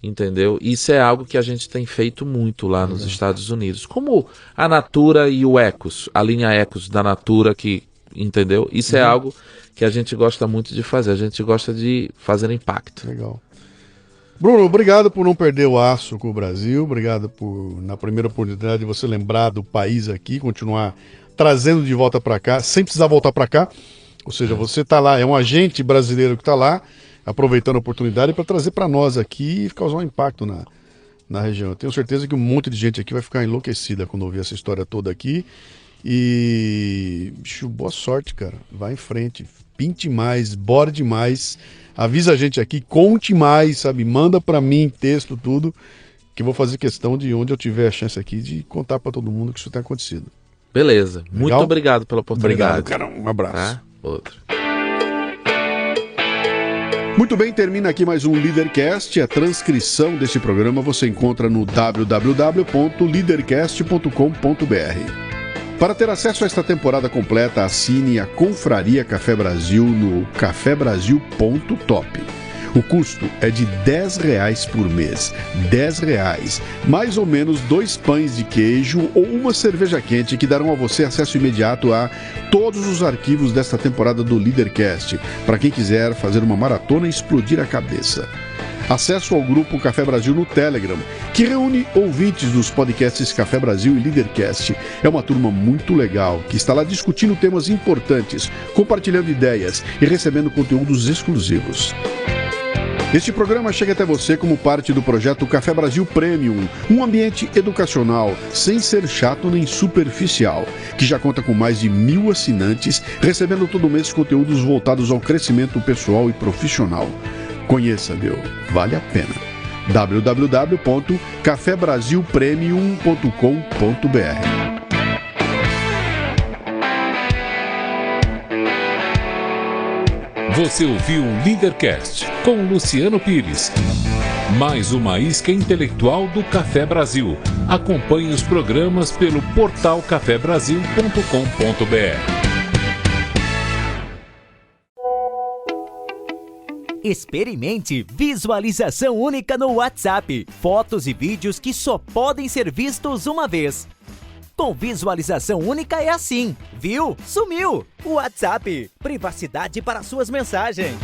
D: Entendeu? Isso é algo que a gente tem feito muito lá nos Estados Unidos. Como a Natura e o Ecos, a linha Ecos da Natura, entendeu? Isso é algo que a gente gosta muito de fazer. A gente gosta de fazer impacto.
C: Legal. Bruno, obrigado por não perder o aço com o Brasil. Obrigado por, na primeira oportunidade, você lembrar do país aqui, continuar trazendo de volta para cá, sem precisar voltar para cá. Ou seja, você está lá, é um agente brasileiro que está lá, aproveitando a oportunidade para trazer para nós aqui e causar um impacto na região. Eu tenho certeza que um monte de gente aqui vai ficar enlouquecida quando ouvir essa história toda aqui. E, bicho, boa sorte, cara. Vai em frente, pinte mais, borde mais, avisa a gente aqui, conte mais, sabe? Manda para mim texto, tudo, que eu vou fazer questão de onde eu tiver a chance aqui de contar para todo mundo que isso tem acontecido.
D: Beleza.
C: Legal?
D: Muito obrigado pela oportunidade.
C: Obrigado, cara. Um abraço.
D: Tá? Outro.
C: Muito bem, termina aqui mais um Leadercast. A transcrição deste programa você encontra no www.leadercast.com.br. Para ter acesso a esta temporada completa, assine a Confraria Café Brasil no cafebrasil.top. O custo é de R$10 por mês. R$10. Mais ou menos 2 pães de queijo ou uma cerveja quente que darão a você acesso imediato a todos os arquivos desta temporada do Leadercast, para quem quiser fazer uma maratona e explodir a cabeça. acesso ao grupo Café Brasil no Telegram, que reúne ouvintes dos podcasts Café Brasil e Leadercast. É uma turma muito legal, que está lá discutindo temas importantes, compartilhando ideias e recebendo conteúdos exclusivos. Este programa chega até você como parte do projeto Café Brasil Premium, um ambiente educacional, sem ser chato nem superficial, que já conta com mais de 1.000 assinantes, recebendo todo mês conteúdos voltados ao crescimento pessoal e profissional. Conheça, meu, vale a pena. www.cafebrasilpremium.com.br.
B: Você ouviu o Leadercast com Luciano Pires. Mais uma isca intelectual do Café Brasil. Acompanhe os programas pelo portal cafebrasil.com.br.
A: Experimente visualização única no WhatsApp. Fotos e vídeos que só podem ser vistos uma vez. Com visualização única é assim, viu? Sumiu! WhatsApp, privacidade para suas mensagens.